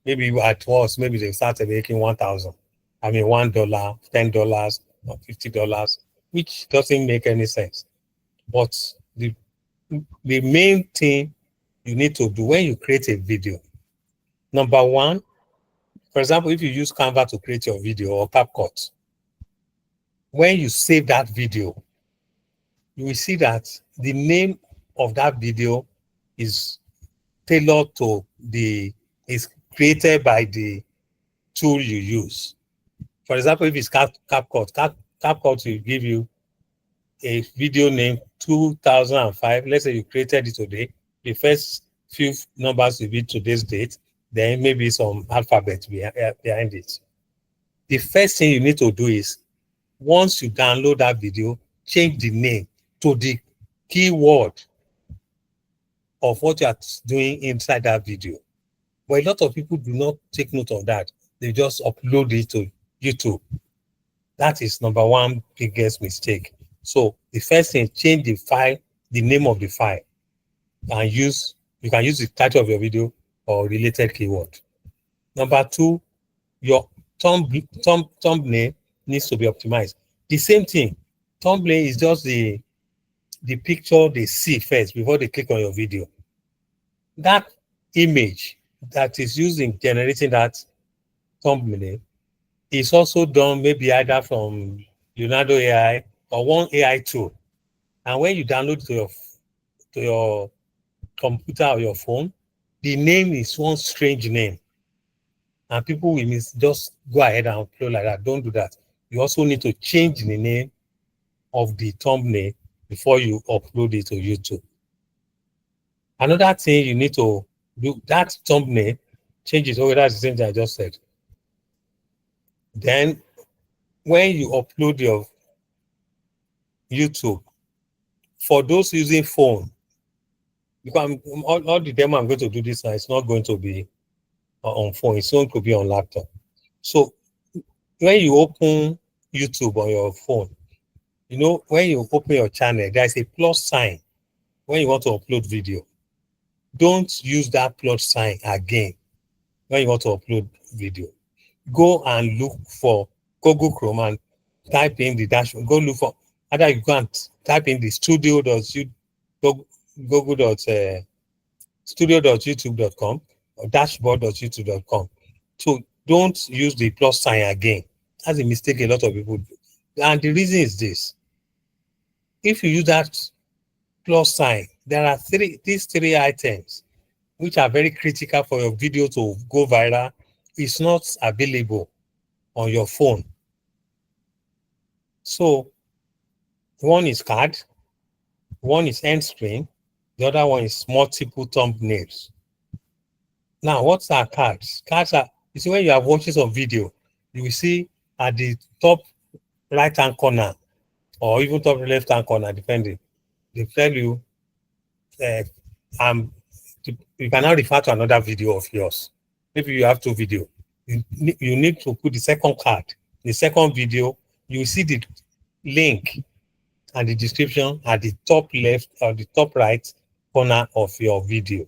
[SPEAKER 1] Maybe at worst, maybe they started making 1,000. I mean, $1, $10, or $50, which doesn't make any sense. But the main thing you need to do when you create a video, number one, for example, if you use Canva to create your video or CapCut, when you save that video, you will see that the name of that video is tailored to is created by the tool you use. For example, if it's CapCut, CapCut will give you a video name 2005. Let's say you created it today. The first few numbers will be today's date. Then maybe some alphabet behind it. The first thing you need to do is, once you download that video, change the name to the keyword of what you are doing inside that video. But a lot of people do not take note of that. They just upload it to YouTube. That is number one biggest mistake. So the first thing, change the file, the name of the file, and you can use the title of your video or related keyword. Number two, your thumbnail needs to be optimized. The same thing, thumbnail is just the picture they see first before they click on your video. That image that is used in generating that thumbnail is also done maybe either from Leonardo AI or one AI tool. And when you download to your computer or your phone, the name is one strange name. And people will just go ahead and upload like that. Don't do that. You also need to change the name of the thumbnail before you upload it to YouTube. Another thing you need to do, that thumbnail, change it over. That's the same thing I just said. Then when you upload your YouTube, for those using phone, because all the demo I'm going to do this now, it's not going to be on phone, it's going to be on laptop. So when you open YouTube on your phone, you know, when you open your channel, there's a plus sign when you want to upload video. Don't use that plus sign again when you want to upload video. Go and look for Google Chrome and type in the dashboard. Go look for, either you can type in the studio.youtube.com or dashboard.youtube.com. So don't use the plus sign again. That's a mistake a lot of people do. And the reason is this. If you use that plus sign. There are these three items which are very critical for your video to go viral. It's not available on your phone. So one is card, one is end screen, the other one is multiple thumbnails. Now, what are cards? Cards are, you see, when you are watching some video, you will see at the top right-hand corner or even top left-hand corner, depending, they tell you, you can now refer to another video of yours. Maybe you have two videos. You need to put the second card, the second video. You will see the link and the description at the top left or the top right corner of your video.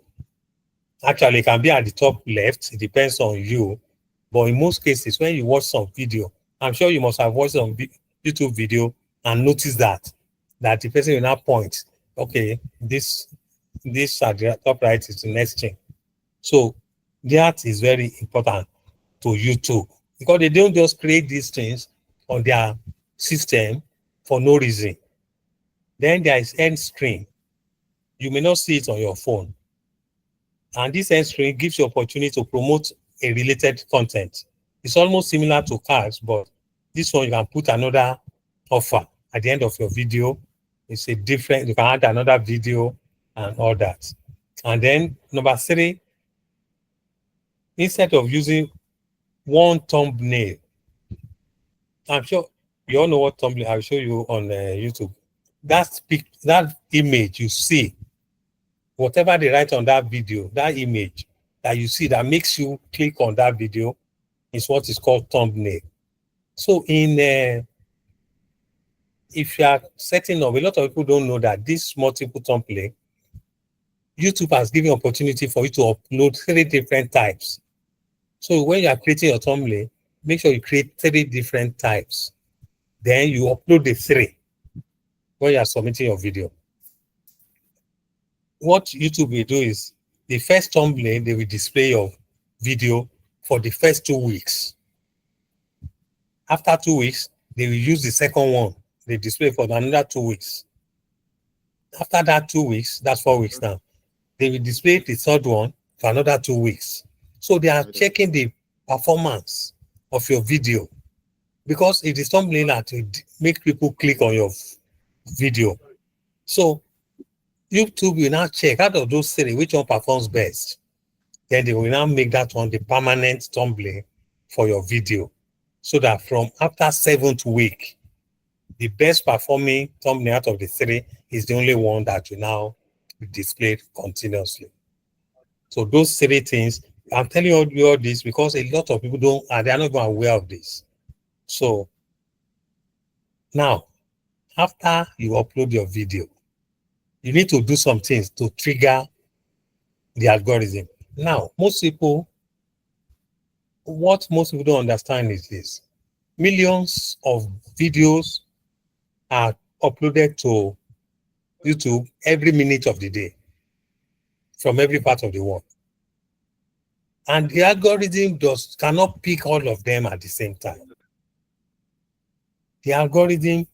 [SPEAKER 1] Actually, it can be at the top left. It depends on you. But in most cases, when you watch some video, I'm sure you must have watched some YouTube video and noticed that the person will now point, okay, this at the top right is the next thing. So that is very important to YouTube because they don't just create these things on their system for no reason. Then there is end screen. You may not see it on your phone. And this end screen gives you opportunity to promote a related content. It's almost similar to cards, but this one you can put another offer at the end of your video. It's a different, you can add another video and all that. And then number 3, instead of using one thumbnail, I'm sure you all know what thumbnail, I'll show you on YouTube. That image you see, whatever they write on that video, that image that you see that makes you click on that video is what is called thumbnail. So if you are setting up, a lot of people don't know that this multiple thumbnail, YouTube has given opportunity for you to upload 3 different types. So when you are creating your thumbnail, make sure you create 3 different types. Then you upload the 3 when you are submitting your video. What YouTube will do is the first thumbnail, they will display your video for the first 2 weeks. After 2 weeks, they will use the second one. They display for another 2 weeks. After that 2 weeks, that's 4 weeks now, they will display the third one for another 2 weeks. So they are checking the performance of your video because it is thumbnail to make people click on your video. So YouTube will now check out of those 3 which one performs best. Then they will now make that one the permanent thumbnail for your video. So that from after 7th week, the best performing thumbnail out of the 3 is the only one that will now be displayed continuously. So those 3 things, I'm telling you all this because a lot of people don't, and they are not even aware of this. So now, after you upload your video, you need to do some things to trigger the algorithm. Now, what most people don't understand is this. Millions of videos are uploaded to YouTube every minute of the day from every part of the world. And the algorithm cannot pick all of them at the same time. The algorithm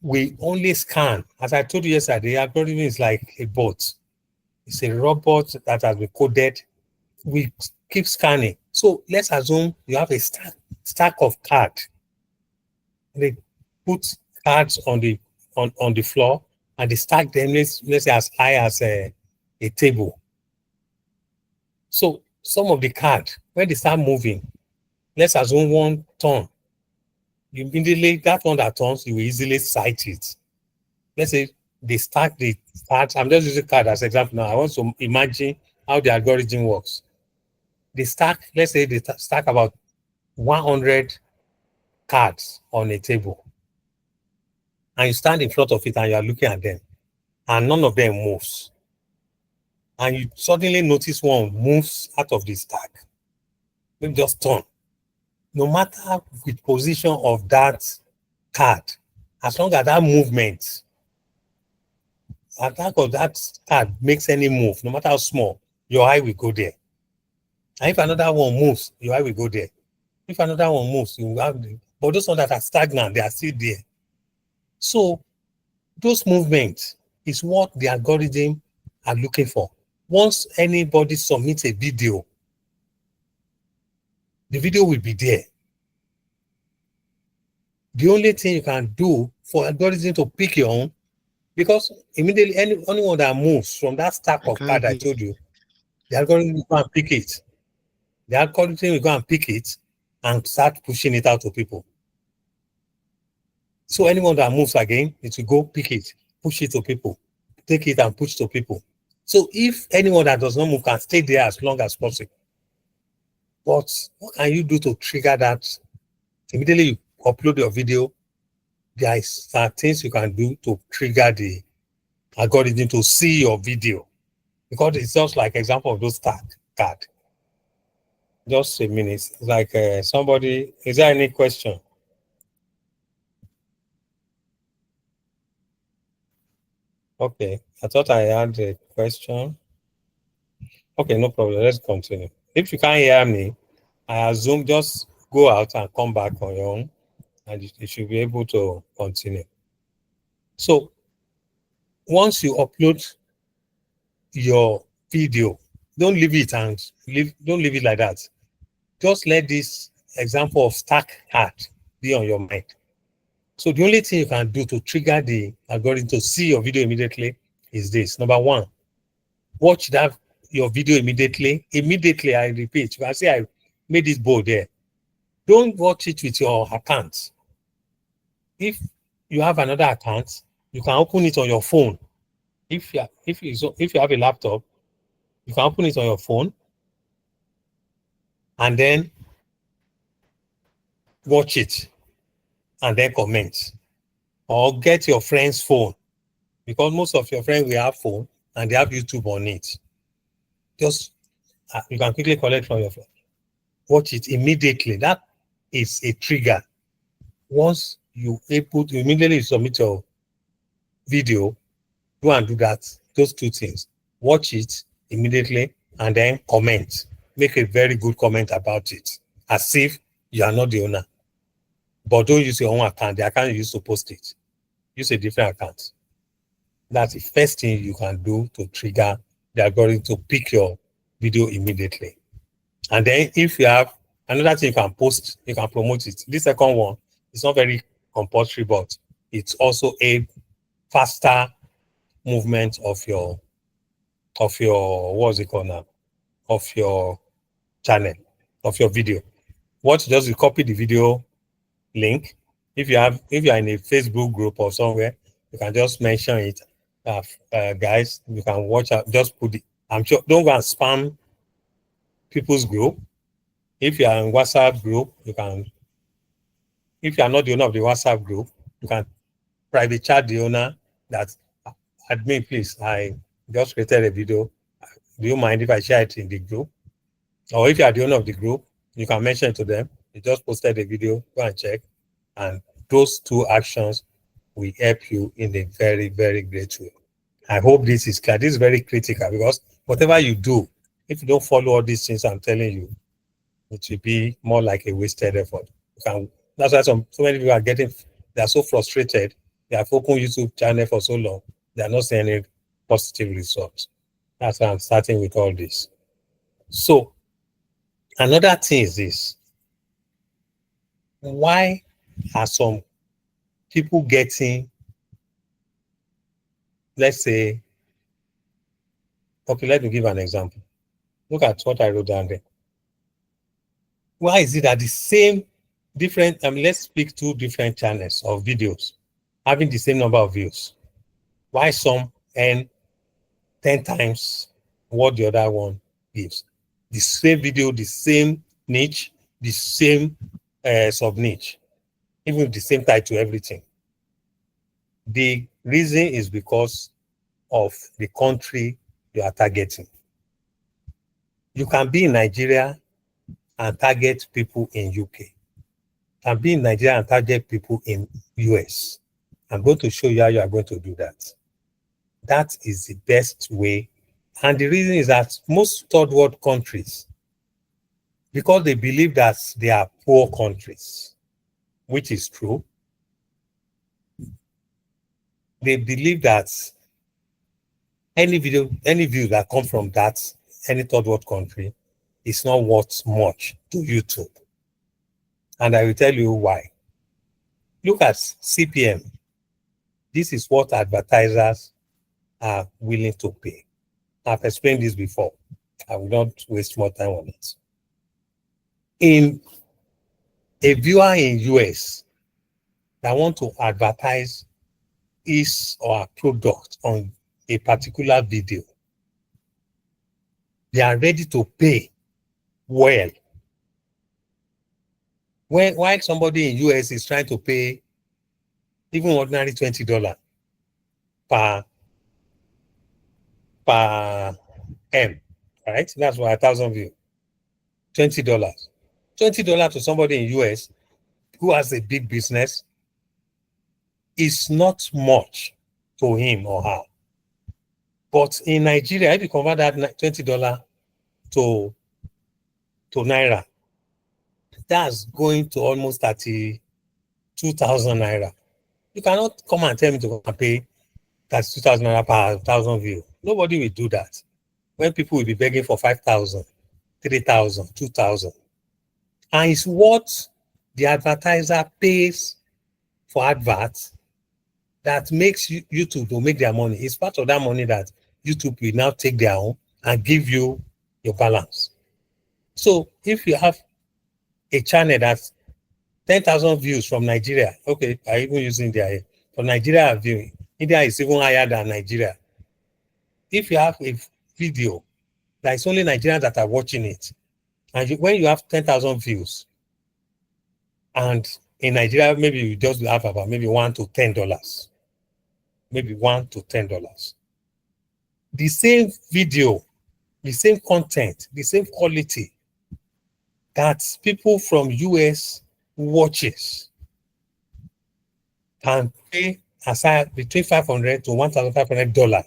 [SPEAKER 1] will only scan. As I told you yesterday, the algorithm is like a bot. It's a robot that has been coded. We keep scanning. So let's assume you have a stack of cards. They put cards on the floor and they stack them, let's say as high as a table. So some of the cards, when they start moving, let's assume one turn. You immediately, that one that turns, you will easily sight it. Let's say they stack the cards. I'm just using card as an example now. I want to imagine how the algorithm works. They stack, let's say they stack about 100 cards on a table. And you stand in front of it and you are looking at them. And none of them moves. And you suddenly notice one moves out of the stack. Maybe just turn. No matter the position of that card, as long as that movement, attack of that card makes any move, no matter how small, your eye will go there. And if another one moves, your eye will go there. If another one moves, you have the, but those ones that are stagnant, they are still there. So those movements is what the algorithm are looking for. Once anybody submits a video, the video will be there. The only thing you can do for algorithm to pick your own, because immediately anyone that moves from that stack
[SPEAKER 3] I
[SPEAKER 1] of
[SPEAKER 3] can't
[SPEAKER 1] card I
[SPEAKER 3] hear.
[SPEAKER 1] told you, the algorithm will go and pick it. The algorithm will go and pick it and start pushing it out to people. So anyone that moves again, it will go pick it, push it to people, take it and push to people. So if anyone that does not move can stay there as long as possible. But what can you do to trigger that? Immediately you upload your video, there are things you can do to trigger the algorithm to see your video. Because it's just like example of those card. Just a minute. It's like somebody, is there any question? Okay, I thought I had a question. Okay, no problem. Let's continue. If you can't hear me, I assume just go out and come back on your own, and you should be able to continue. So once you upload your video, don't leave it like that. Just let this example of stack card be on your mind. So the only thing you can do to trigger the algorithm to see your video immediately is this. Number one, watch your video immediately. Immediately, I repeat. You can see I made this bold there. Don't watch it with your account. If you have another account, you can open it on your phone. If you have a laptop, you can open it on your phone and then watch it and then comment. Or get your friend's phone, because most of your friends will have phone and they have YouTube on it. Just you can quickly collect from your phone. Watch it immediately. That is a trigger. Once you able to immediately submit your video, go and do that. Those two things. Watch it immediately and then comment. Make a very good comment about it, as if you are not the owner. But don't use your own account. The account you use to post it. Use a different account. That's the first thing you can do to trigger the algorithm to pick your video immediately. And then if you have another thing you can post, you can promote it. This second one is not very compulsory, but it's also a faster movement of your what's it called now? Of your channel, of your video. What you just you copy the video link. If you are in a Facebook group or somewhere, you can just mention it. Guys, you can watch out, just put it. I'm sure don't go and spam people's group. If you are in WhatsApp group, you can, if you are not the owner of the WhatsApp group, you can private chat the owner that admin, please, I just created a video. Do you mind if I share it in the group? Or if you are the owner of the group, you can mention it to them. You just posted a video, go and check. And those two actions will help you in a very, very great way. I hope this is clear. This is very critical because whatever you do, if you don't follow all these things I'm telling you, it will be more like a wasted effort. That's why so many people are they are so frustrated. They have opened YouTube channel for so long, they are not seeing any positive results. That's why I'm starting with all this. So another thing is this. Why are some people getting, let's say, okay, let me give an example. Look at what I wrote down there. Why is it that the same different, let's pick two different channels of videos having the same number of views? Why some earn 10 times what the other one gives? The same video, the same niche, the same sub-niche, even the same title, everything. The reason is because of the country you are targeting. You can be in Nigeria and target people in UK. You can be in Nigeria and target people in US. I'm going to show you how you are going to do that. That is the best way. And the reason is that most third world countries, because they believe that they are poor countries, which is true, they believe that any view that come from that, any third world country, is not worth much to YouTube. And I will tell you why. Look at CPM. This is what advertisers are willing to pay. I've explained this before. I will not waste more time on it. In a viewer in US that want to advertise his or her product on a particular video, they are ready to pay well. While somebody in US is trying to pay even ordinary $20 per M, right? That's for 1,000 views. $20. $20 to somebody in US who has a big business is not much to him or her. But in Nigeria, if you convert that $20 to Naira, that's going to almost 32,000 Naira. You cannot come and tell me to pay 32,000 Naira per 1,000 views. Nobody will do that. When people will be begging for 5,000, 3,000, 2,000. And it's what the advertiser pays for adverts that makes YouTube to make their money. It's part of that money that YouTube will now take their own and give you your balance. So if you have a channel that's 10,000 views from Nigeria, okay, I even use India here. For Nigeria viewing, India is even higher than Nigeria. If you have a video that is only Nigerians that are watching it, and when you have 10,000 views, and in Nigeria, maybe you just have about maybe $1 to $10, maybe $1 to $10. The same video, the same content, the same quality that people from US watches can pay aside between $500 to $1,500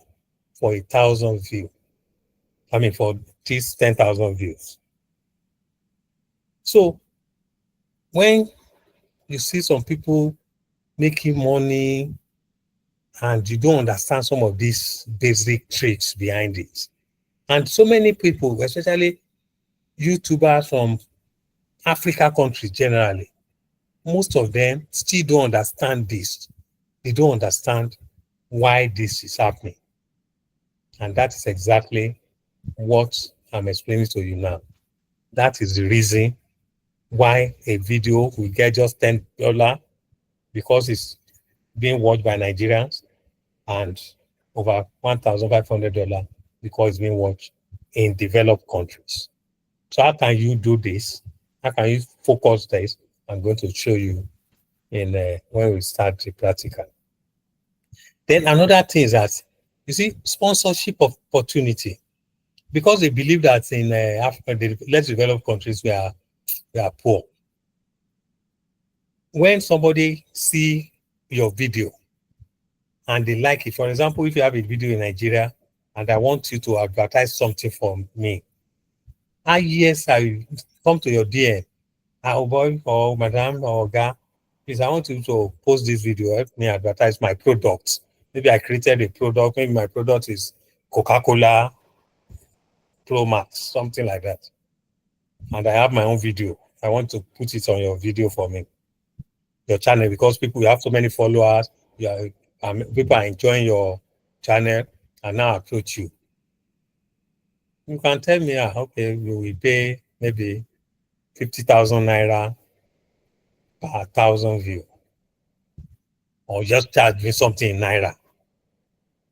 [SPEAKER 1] for 1,000 views. I mean, for these 10,000 views. So when you see some people making money and you don't understand some of these basic tricks behind it, and so many people, especially YouTubers from Africa countries generally, most of them still don't understand this. They don't understand why this is happening. And that is exactly what I'm explaining to you now. That is the reason why a video will get just $10 because it's being watched by Nigerians, and over $1,500 because it's being watched in developed countries. So how can you do this? How can you focus this? I'm going to show you in when we start the practical. Then another thing is that, you see, sponsorship opportunity. Because they believe that in Africa, the less developed countries, we are poor. When somebody see your video and they like it, for example, if you have a video in Nigeria and I want you to advertise something for me, yes, I come to your DM. Oh boy, or madam, or guy, please, I want you to post this video, help me advertise my product. Maybe I created a product, maybe my product is Coca-Cola Pro Max, something like that. And I have my own video. I want to put it on your video for me, your channel, because people, you have so many followers, people are enjoying your channel, and now approach you. You can tell me, okay, you will pay maybe 50,000 Naira per 1,000 views, or just charge me something in Naira.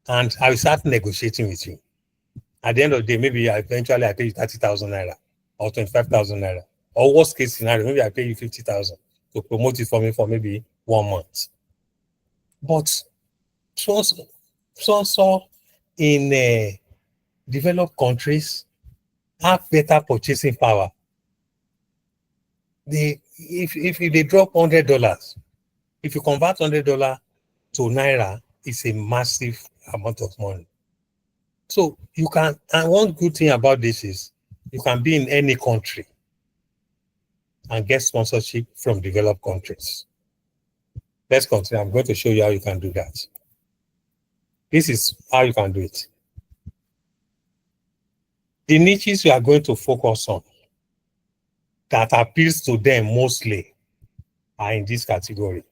[SPEAKER 1] And I will start negotiating with you. At the end of the day, maybe eventually I pay you 30,000 Naira or 25,000 Naira. Or worst case scenario, maybe I pay you 50,000 to promote it for me for maybe 1 month. But so in developed countries have better purchasing power. If they drop $100, if you convert $100 to Naira, it's a massive amount of money. So you can, and one good thing about this is you can be in any country and get sponsorship from developed countries. Let's continue. I'm going to show you how you can do that. This is how you can do it. The niches you are going to focus on that appeals to them mostly are in this category.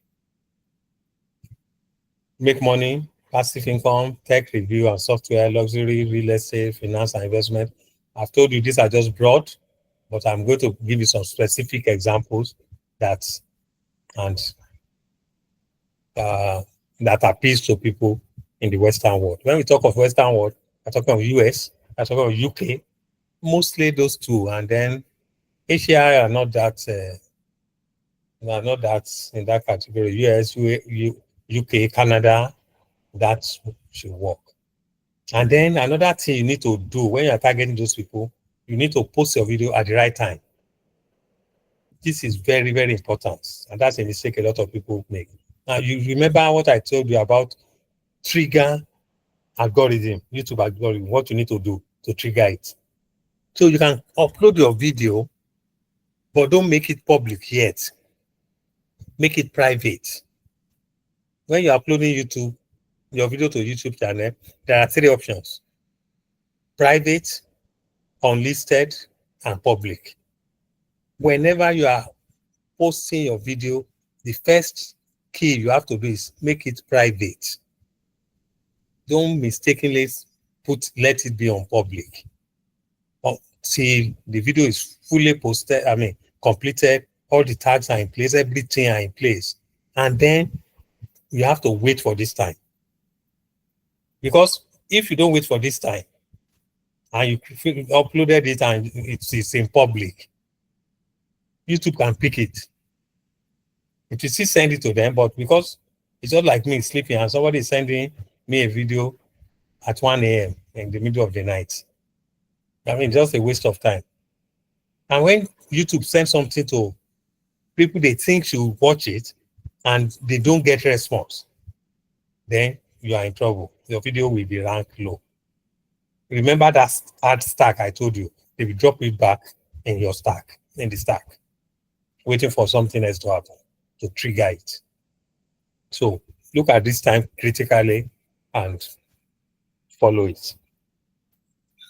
[SPEAKER 1] Make money, passive income, tech review and software, luxury, real estate, finance and investment. I've told you these are just broad, but I'm going to give you some specific examples that appeals to people in the Western world. When we talk of Western world, we're talking of US, we're talking of UK, mostly those two, and then Asia are not that in that category. US, UK, Canada, that should work. And then another thing you need to do when you're targeting those people, you need to post your video at the right time. This is very, very important. And that's a mistake a lot of people make. Now, you remember what I told you about trigger algorithm, YouTube algorithm, what you need to do to trigger it. So you can upload your video, but don't make it public yet. Make it private. When you're uploading your video to YouTube channel, there are 3 options: private, unlisted, and public. Whenever you are posting your video, the first key you have to do is make it private. Don't mistakenly let it be on public until the video is fully posted, completed, all the tags are in place, everything are in place. And then you have to wait for this time. Because if you don't wait for this time and you uploaded it and it's in public, YouTube can pick it. It will still send it to them, but because it's not like me sleeping and somebody is sending me a video at 1 a.m. in the middle of the night, just a waste of time. And when YouTube sends something to people they think should watch it and they don't get response, then you are in trouble. Your video will be ranked low. Remember that ad stack I told you? They will drop it back in your stack, in the stack, waiting for something else to happen to trigger it. So look at this time critically and follow it.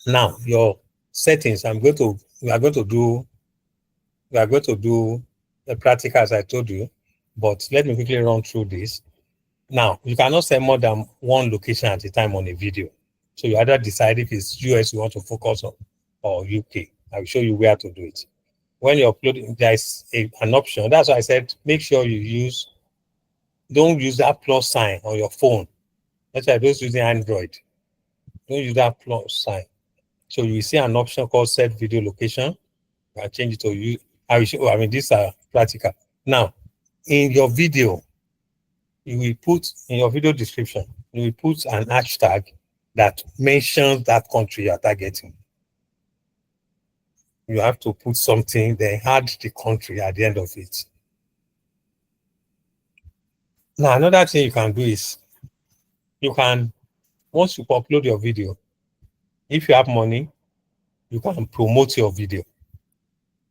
[SPEAKER 1] Now your settings, we are going to do the practical as I told you, but let me quickly run through this. Now, you cannot send more than 1 location at a time on a video. So you either decide if it's US you want to focus on or UK. I will show you where to do it. When you're uploading, there's an option. That's why I said make sure don't use that plus sign on your phone. That's why those using Android. Don't use that plus sign. So you will see an option called set video location. I'll change it to you. These are practical. Now, in your video, you will put in your video description, you will put an hashtag that mentions that country you are targeting. You have to put something, then add the country at the end of it. Now, another thing you can do is, once you upload your video, if you have money, you can promote your video.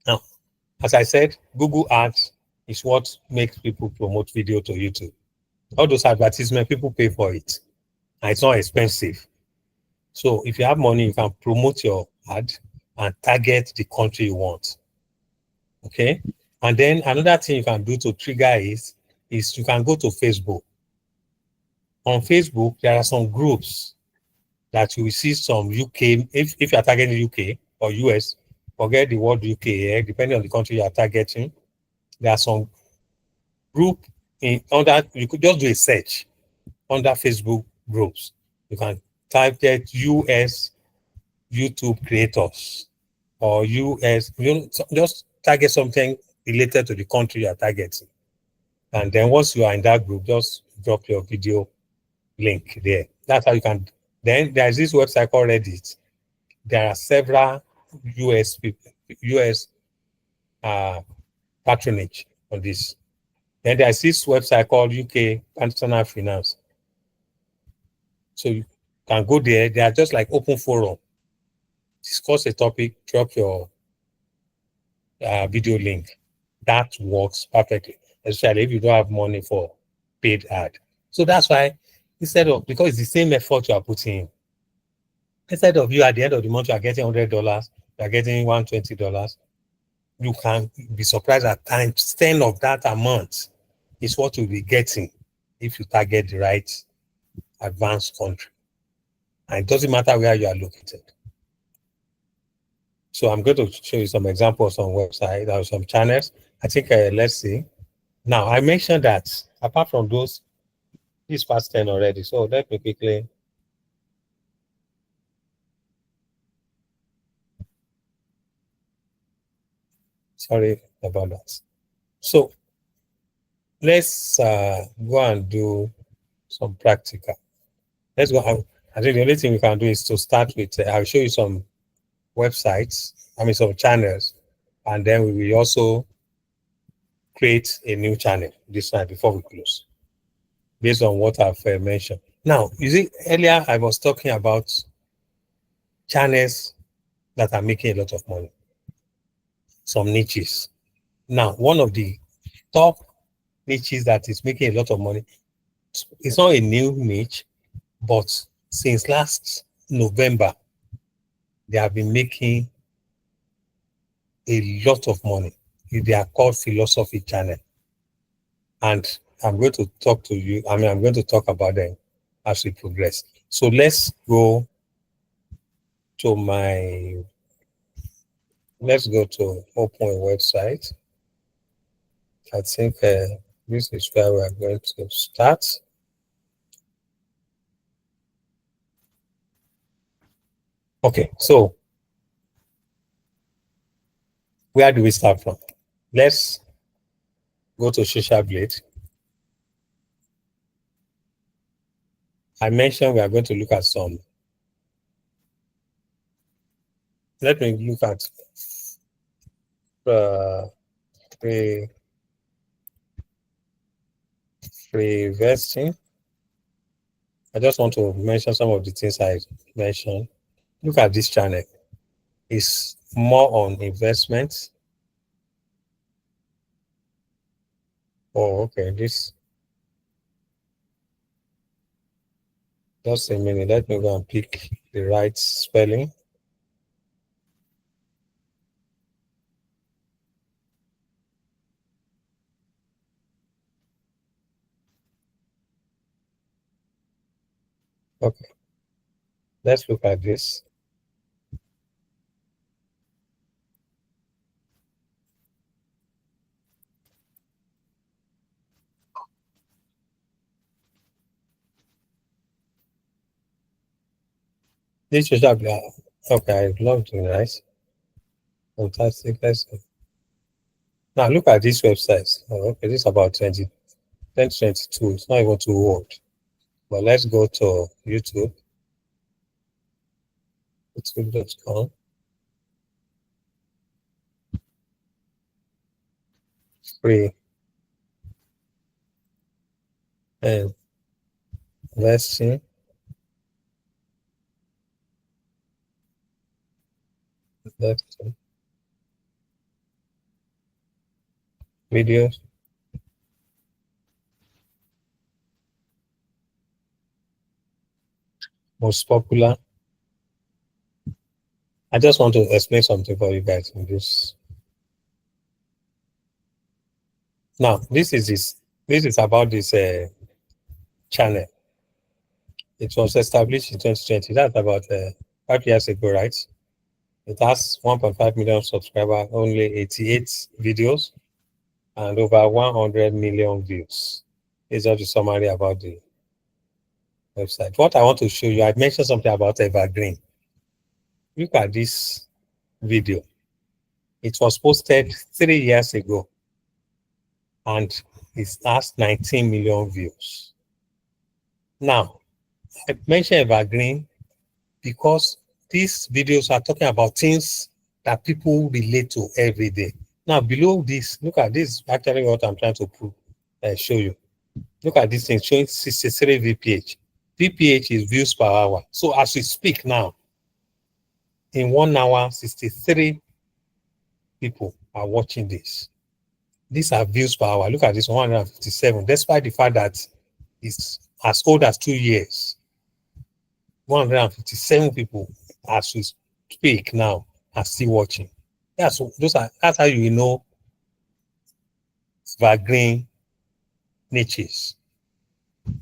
[SPEAKER 1] Now, as I said, Google Ads is what makes people promote video to YouTube. All those advertisements, people pay for it. And it's not expensive. So if you have money, you can promote your ad and target the country you want. Okay? And then another thing you can do to trigger is you can go to Facebook. On Facebook, there are some groups that you will see some UK, if you are targeting UK or US, forget the word UK, depending on the country you are targeting, there are some group you could just do a search under Facebook groups. You can type that US YouTube creators or US, just target something related to the country you are targeting. And then once you are in that group, just drop your video link there. That's how you can. Then there's this website called Reddit. There are several US patronage on this. Then there's this website called UK Personal Finance. So you can go there. They are just like open forum. Discuss a topic, drop your video link. That works perfectly, especially if you don't have money for paid ad. So that's why because it's the same effort you are putting in. Instead of you at the end of the month, you are getting $100, you are getting $120, you can be surprised at times 10 of that amount is what you'll be getting if you target the right advanced country. And it doesn't matter where you are located. So I'm going to show you some examples on website or some channels. I think, let's see. Now, I mentioned that apart from those, this past 10 already. So let me quickly. Sorry about that. So let's go and do some practical. Let's go. I think the only thing we can do is to start with, I'll show you some websites, some channels, and then we will also create a new channel this night before we close, based on what I've mentioned. Now, you see, earlier I was talking about channels that are making a lot of money, some niches. Now, one of the top niches that is making a lot of money, it's not a new niche, but since last November, they have been making a lot of money. They are called Philosophy Channel. And I'm going to talk to you, I'm going to talk about them as we progress. So let's go to let's go to open a website. I think this is where we're going to start. Okay, so where do we start from? Let's go to Social Blade. I mentioned we are going to look at some. Let me look at free vesting. I just want to mention some of the things I mentioned. Look at this channel. It's more on investments. Oh, okay. This. Just a minute. Let me go and pick the right spelling. Okay. Let's look at this. This should have been, okay, I love doing nice. Fantastic. Let's go. Now look at these websites. Oh, okay, this is about 2022. It's not even too old. But let's go to YouTube. YouTube.com. Free. And let's see. Let's see. Videos. Most popular. I just want to explain something for you guys in this. Now, this is about this channel. It was established in 2020. That's about 5 years ago, right? It has 1.5 million subscribers, only 88 videos, and over 100 million views. It's just a summary about the website. What I want to show you, I mentioned something about Evergreen. Look at this video. It was posted 3 years ago, and it has 19 million views. Now, I mentioned Evergreen because these videos are talking about things that people relate to every day. Now, below this, look at this. Actually, what I'm trying to show you. Look at this thing showing 63 VPH. VPH is views per hour. So as we speak now, in 1 hour, 63 people are watching this. These are views per hour. Look at this 157, despite the fact that it's as old as 2 years. 157 people as we speak now are still watching. That's how you know evergreen niches.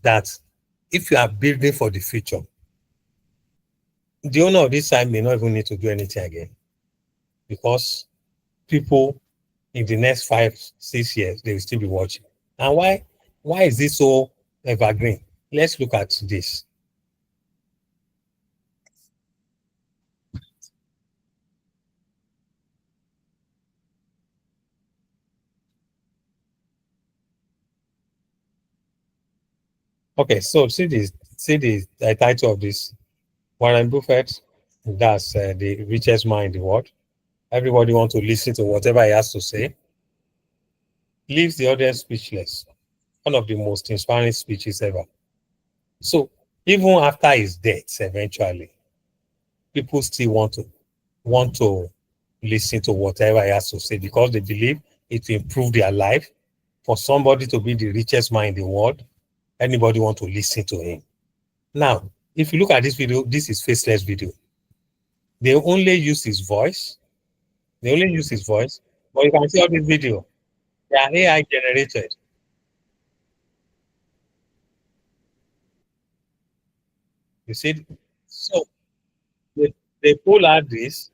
[SPEAKER 1] That if you are building for the future, the owner of this site may not even need to do anything again, because people in the next 5-6 years they will still be watching. And why is this so evergreen? Let's look at this. Okay, so see the title of this. Warren Buffett, that's the richest man in the world. Everybody wants to listen to whatever he has to say. Leaves the audience speechless. One of the most inspiring speeches ever. So even after his death, eventually, people still want to listen to whatever he has to say, because they believe it will improve their life. For somebody to be the richest man in the world, anybody want to listen to him. Now, if you look at this video, this is Faceless video. They only use his voice. But you can see all this video. They are AI generated. You see? So they pull out this.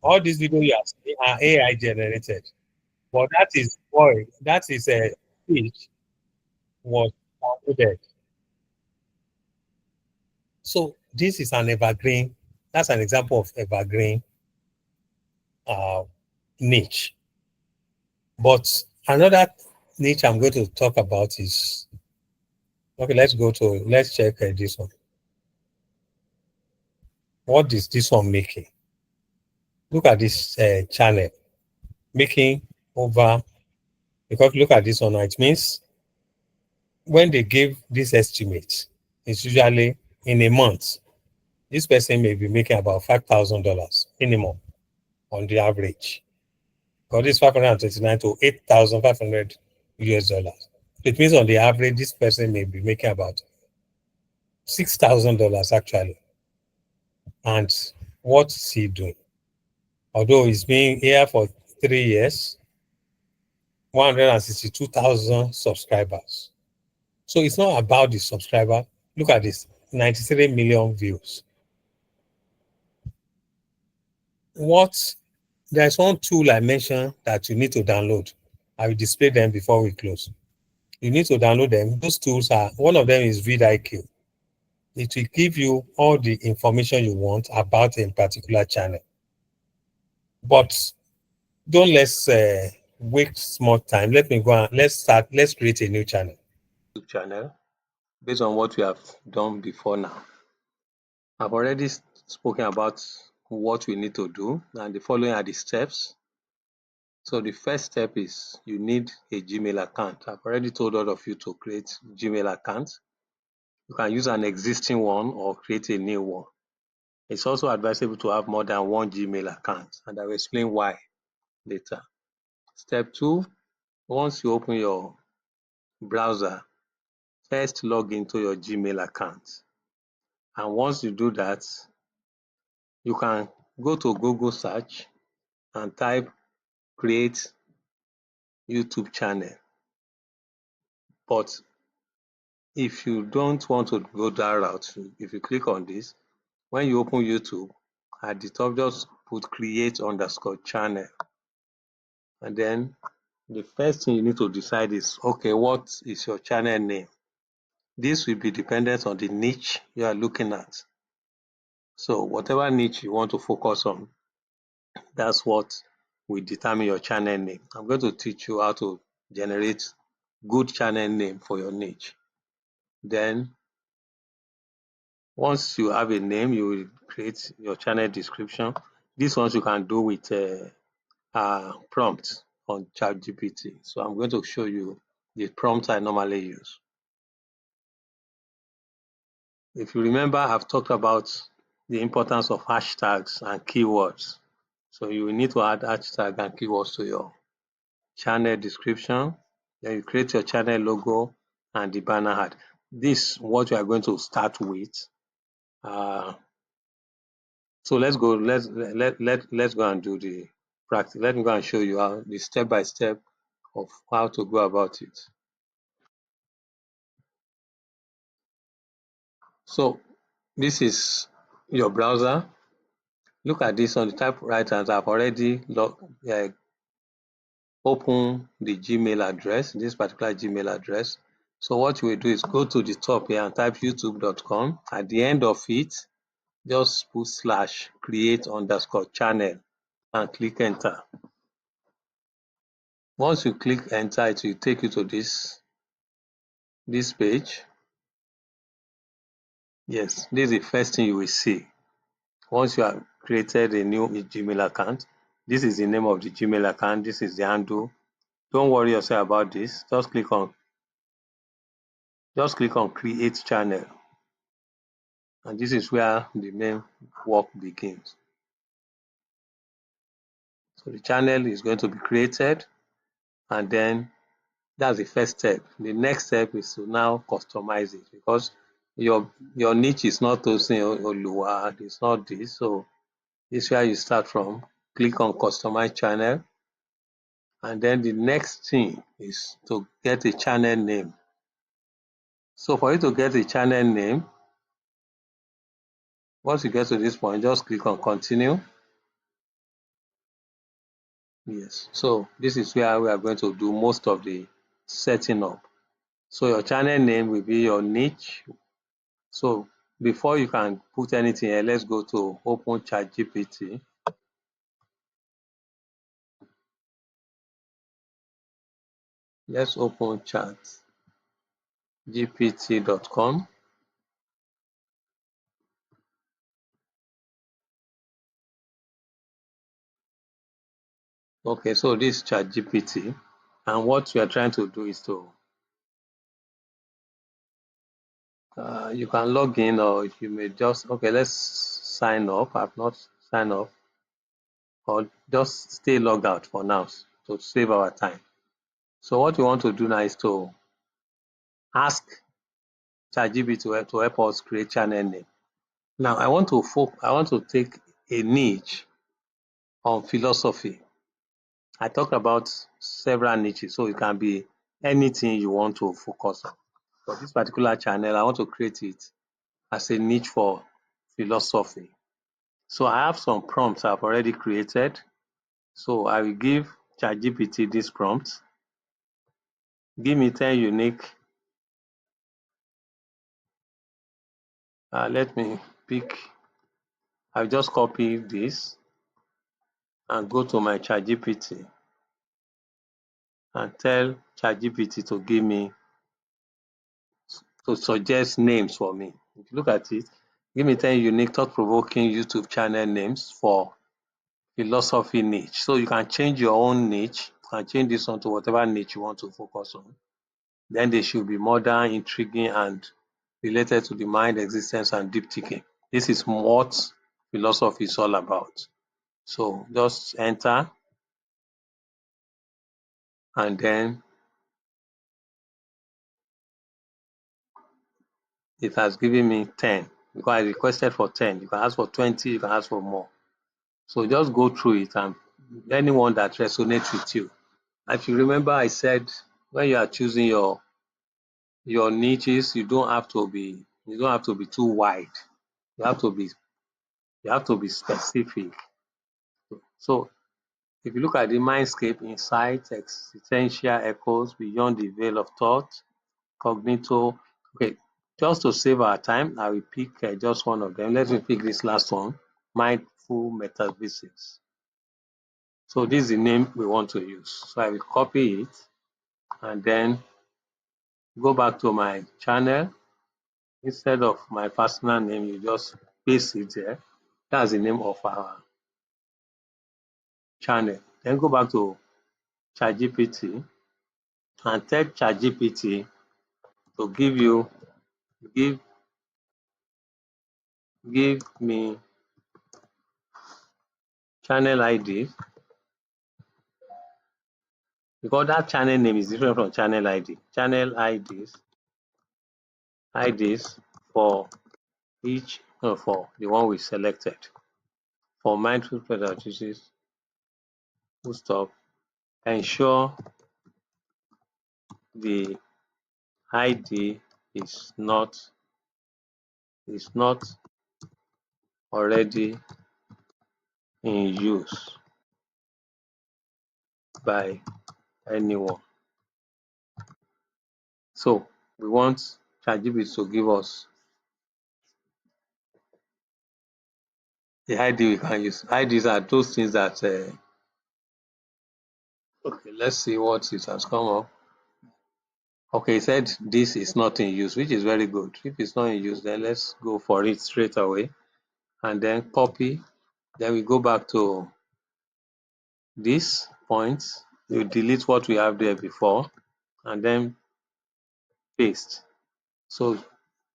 [SPEAKER 1] All these videos you are seeing are AI generated. But that is a speech was downloaded. So this is an evergreen. That's an example of evergreen niche. But another niche I'm going to talk about is, okay, let's check this one. What is this one making? Look at this channel making over, because look at this one now. It means when they give this estimate, it's usually in a month, this person may be making about $5,000 minimum on the average. Because this 529 to 8,500 US dollars. It means on the average, this person may be making about $6,000 actually. And what is he doing? Although he's been here for 3 years, 162,000 subscribers. So it's not about the subscriber. Look at this, 93 million views. There's one tool I mentioned that you need to download. I will display them before we close. You need to download them. Those tools one of them is vidIQ. It will give you all the information you want about a particular channel. But don't let's waste more time. Let me go and let's create a new channel. Based on what we have done before now. I've already spoken about what we need to do, and the following are the steps. So the first step is you need a Gmail account. I've already told all of you to create Gmail account. You can use an existing one or create a new one. It's also advisable to have more than one Gmail account, and I will explain why later. Step 2, once you open your browser, first log into your Gmail account. And once you do that, you can go to Google search and type create YouTube channel. But if you don't want to go that route, if you click on this, when you open YouTube, at the top just put create_channel. And then the first thing you need to decide is, okay, what is your channel name? This will be dependent on the niche you are looking at. So whatever niche you want to focus on, that's what will determine your channel name. I'm going to teach you how to generate good channel name for your niche. Then once you have a name, you will create your channel description. This ones you can do with prompt on ChatGPT. So I'm going to show you the prompt I normally use. If you remember, I've talked about the importance of hashtags and keywords. So you will need to add hashtag and keywords to your channel description. Then you create your channel logo and the banner ad. This is what you are going to start with. So let's go. Let's go and do the practice. Let me go and show you how the step by step of how to go about it. So this is your browser. Look at this on the typewriter. I've already open the Gmail address, this particular Gmail address. So what you will do is go to the top here and type youtube.com. At the end of it, just put /create_channel and click enter. Once you click enter, it will take you to this page. Yes, this is the first thing you will see. Once you have created a new Gmail account, this is the name of the Gmail account. This is the handle. Don't worry yourself about this. Just click on create channel. And this is where the main work begins. So the channel is going to be created, and then that's the first step. The next step is to now customize it, because your niche is not Tosin Oluwa, it's not this. So this is where you start from. Click on customize channel, and then the next thing is to get a channel name. So for you to get a channel name, once you get to this point, just click on continue. Yes, so this is where we are going to do most of the setting up. So your channel name will be your niche. So before you can put anything here, let's go to open ChatGPT. Let's open chatgpt.com. Okay, so this is ChatGPT, and what we are trying to do is to you can log in, or you may just, okay, let's sign up. I've not signed up, or just stay logged out for now to save our time. So what we want to do now is to ask ChatGPT to help us create channel name. Now I want to take a niche on philosophy. I talked about several niches, so it can be anything you want to focus on. For this particular channel, I want to create it as a niche for philosophy. So I have some prompts I've already created. So I will give ChatGPT this prompt. Give me 10 unique. Let me pick. I'll just copy this and go to my ChatGPT and tell ChatGPT to give me, to suggest names for me. If you look at it, give me 10 unique thought-provoking YouTube channel names for philosophy niche. So you can change your own niche. You can change this one to whatever niche you want to focus on. Then they should be modern, intriguing, and related to the mind, existence, and deep thinking. This is what philosophy is all about. So just enter, and then it has given me 10 because I requested for 10. You can ask for 20, you can ask for more. So just go through it, and anyone that resonates with you. If you remember, I said when you are choosing your niches, you don't have to be too wide. You have to be specific. So if you look at the mindscape, insights, existential echoes, beyond the veil of thought, cognito. Okay, just to save our time, I will pick just one of them. Let me pick this last one, mindful metaphysics. So this is the name we want to use. So I will copy it and then go back to my channel. Instead of my personal name, you just paste it there. That's the name of our channel. Then go back to ChatGPT and tell ChatGPT to give me channel ID, because that channel name is different from channel ID. Channel IDs for each
[SPEAKER 8] no, for the one we selected. For mindful pedagogies, full stop, ensure the ID is not already in use by anyone. So we want ChatGPT to give us the ID we can use. IDs are those things that okay, let's see what it has come up. Okay, it said this is not in use, which is very good. If it's not in use, then let's go for it straight away and then copy. Then we go back to this point. You delete what we have there before and then paste. So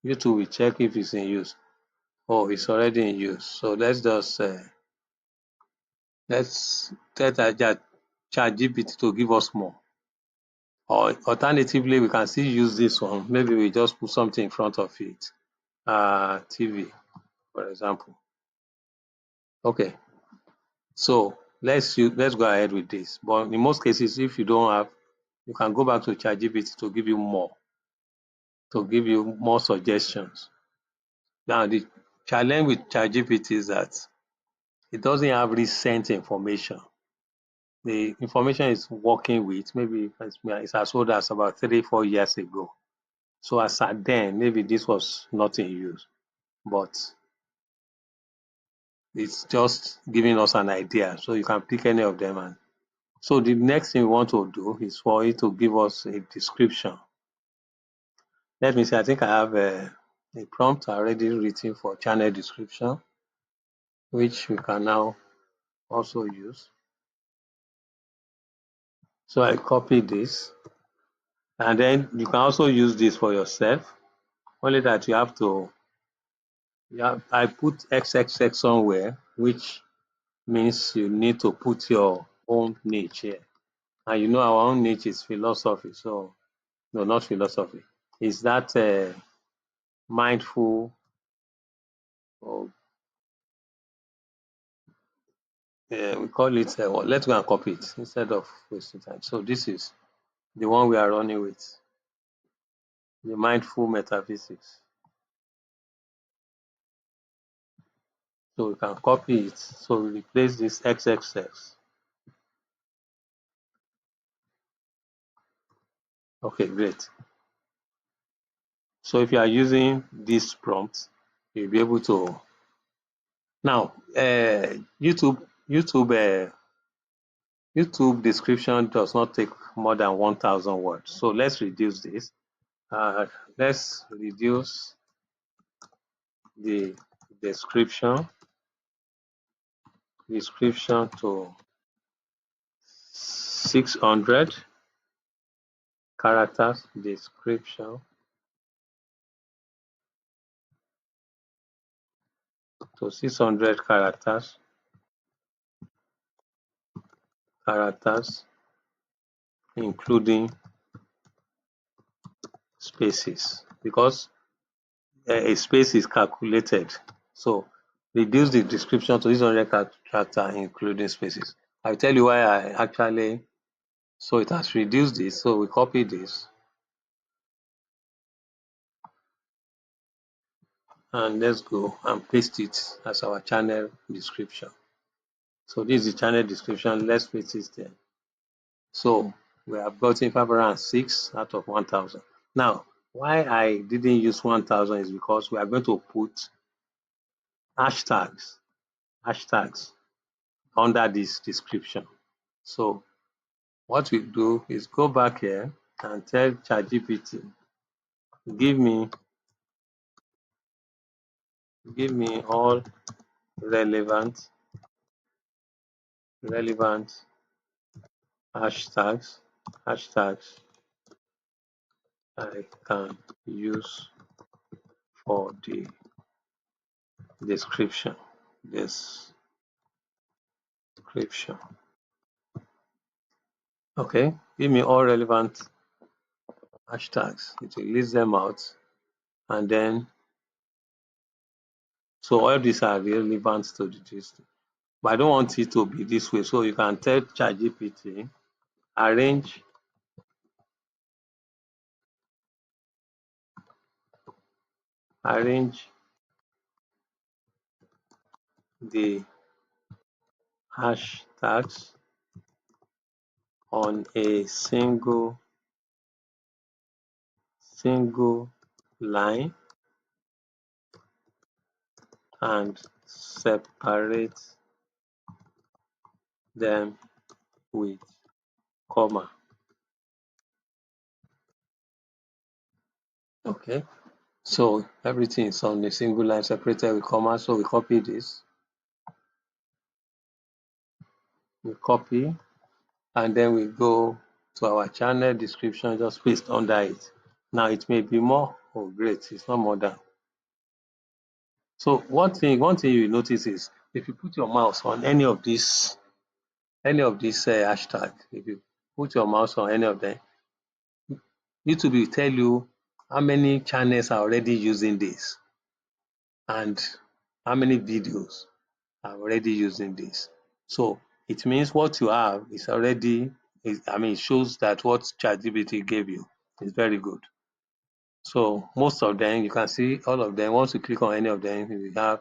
[SPEAKER 8] YouTube will check if it's in use. Oh, it's already in use. So let's just let's tell ChatGPT to give us more. Or alternatively, we can still use this one. Maybe we just put something in front of it. TV, for example. Okay, so let's go ahead with this. But in most cases, if you don't have, you can go back to ChatGPT to give you more suggestions. Now, the challenge with ChatGPT is that it doesn't have recent information. The information it's working with, maybe it's as old as about 3-4 years ago. So as at then, maybe this was not in use, but it's just giving us an idea. So you can pick any of them. And so the next thing we want to do is for it to give us a description. Let me see, I think I have a prompt already written for channel description, which we can now also use. So I copy this, and then you can also use this for yourself, only that you have to, I put XXX somewhere, which means you need to put your own niche here. And you know our own niche is philosophy, so no, not philosophy. Is that mindful, or we call it, well, let's go and copy it instead of wasting time. So this is the one we are running with, the mindful metaphysics. So we can copy it. So we replace this XXX. Okay, great. So if you are using this prompt, you'll be able to. Now, YouTube description does not take more than 1,000 words. So let's reduce this. Let's reduce the description to 600 characters. Description to 600 characters, including spaces, because a space is calculated. So reduce the description to 600 characters, including spaces. I'll tell you why I actually, so it has reduced this. So we copy this and let's go and paste it as our channel description. So this is the channel description. Let's paste it there. So we have gotten 506 out of 1,000. Now, why I didn't use 1,000 is because we are going to put hashtags under this description. So what we do is go back here and tell ChatGPT, give me all relevant hashtags I can use for the description. Okay, give me all relevant hashtags. It will list them out, and then So all these are relevant to the gist. But I don't want it to be this way. So you can tell ChatGPT, arrange the hashtags on a single line and separate them with comma. Okay, so everything is on a single line separated with comma. So we copy this, we copy, and then we go to our channel description, just paste under it. Now it may be more. Oh, great, it's not more than. So one thing you notice is if you put your mouse on any of these hashtag, if you put your mouse on any of them, YouTube will tell you how many channels are already using this and how many videos are already using this. So it means what you have is already, it shows that what ChatGPT gave you is very good. So most of them, you can see all of them. Once you click on any of them, you have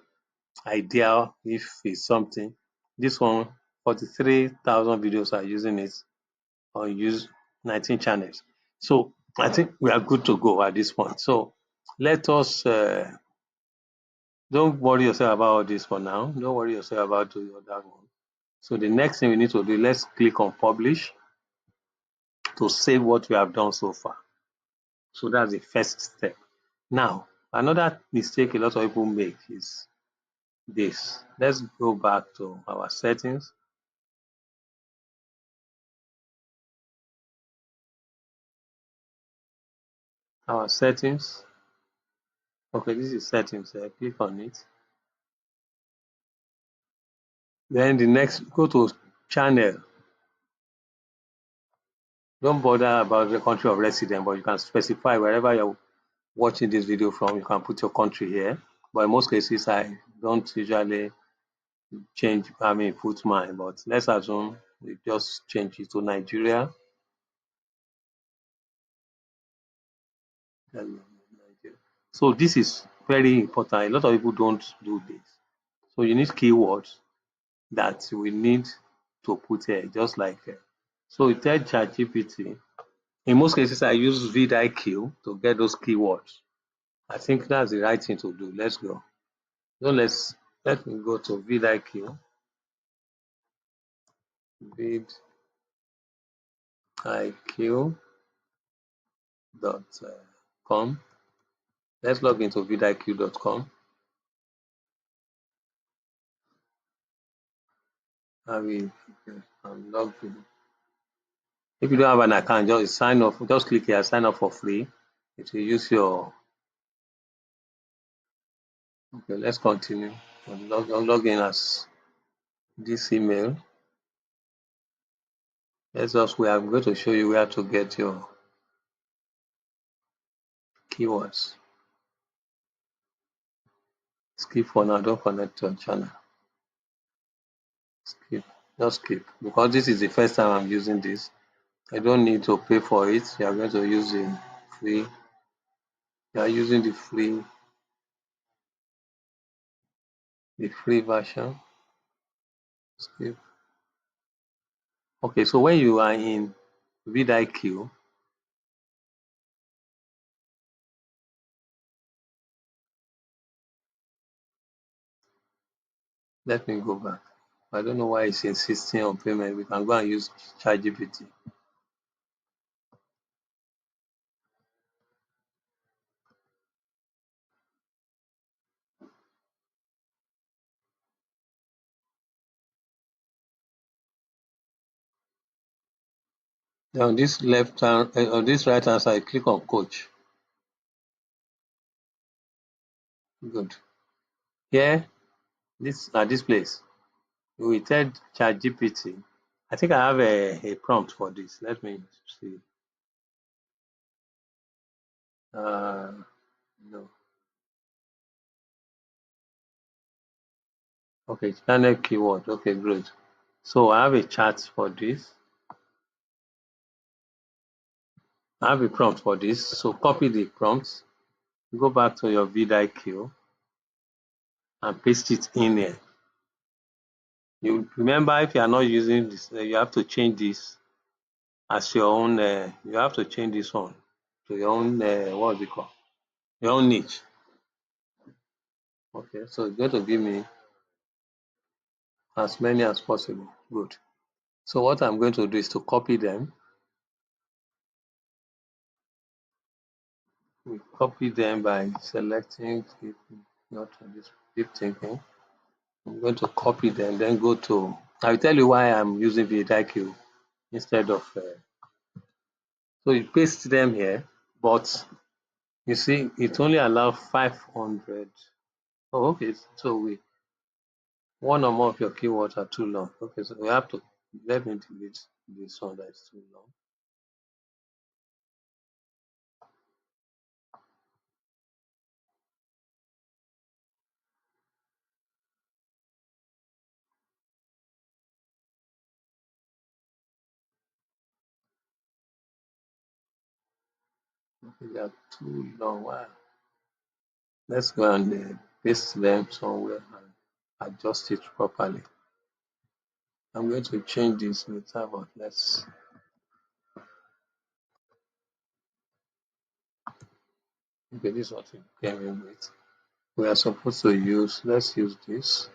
[SPEAKER 8] idea if it's something. This one, 43,000 videos are using it or use 19 channels. So I think we are good to go at this point. So let us don't worry yourself about all this for now. Don't worry yourself about the other one. So the next thing we need to do, let's click on publish to save what we have done so far. So that's the first step. Now, another mistake a lot of people make is this. Let's go back to our settings. Our settings. Okay, this is settings. Click on it. Then the next, go to channel. Don't bother about the country of residence, but you can specify wherever you're watching this video from, you can put your country here. But in most cases, I don't usually put mine, but let's assume we just change it to Nigeria. So this is very important. A lot of people don't do this. So you need keywords that we need to put here, just like so you tell ChatGPT. In most cases, I use vidIQ to get those keywords. I think that's the right thing to do. Let's go. So let me go to vidIQ. vidIQ.com. Let's log into vidIQ.com. I'm logged in. If you don't have an account, just sign up. Just click here, sign up for free. It will use your. Okay, let's continue. Log in as this email. We are going to show you where to get your keywords. Skip for now, don't connect to your channel. Skip, just skip. Because this is the first time I'm using this. I don't need to pay for it. You are going to use the free. You are using the free version. Skip. Okay, so when you are in vidIQ, let me go back. I don't know why it's insisting on payment. We can go and use ChatGPT. Then on this on this right hand side, click on coach. Good. Here, this place, we tell ChatGPT. I think I have a prompt for this. Let me see. No. Okay, channel keyword. Okay, great. So I have a chart for this. I have a prompt for this. So copy the prompt, go back to your vidIQ and paste it in here. You remember, if you are not using this, you have to change this as your own. You have to change this one to your own. What's it called? Your own niche. Okay, so it's going to give me as many as possible. Good. So what I'm going to do is to copy them. We copy them by selecting not this deep thinking. I'm going to copy them, then go to. I'll tell you why I'm using vidIQ instead of. So you paste them here, but you see it only allows 500. Oh, okay. So one or more of your keywords are too long. Okay, so we have to let me delete this one that is too long. Okay, they are too long. Wow. Let's go and paste them somewhere and adjust it properly. I'm going to change this later, but let's. Okay, this is what it came in with. We are supposed to use. Let's use this.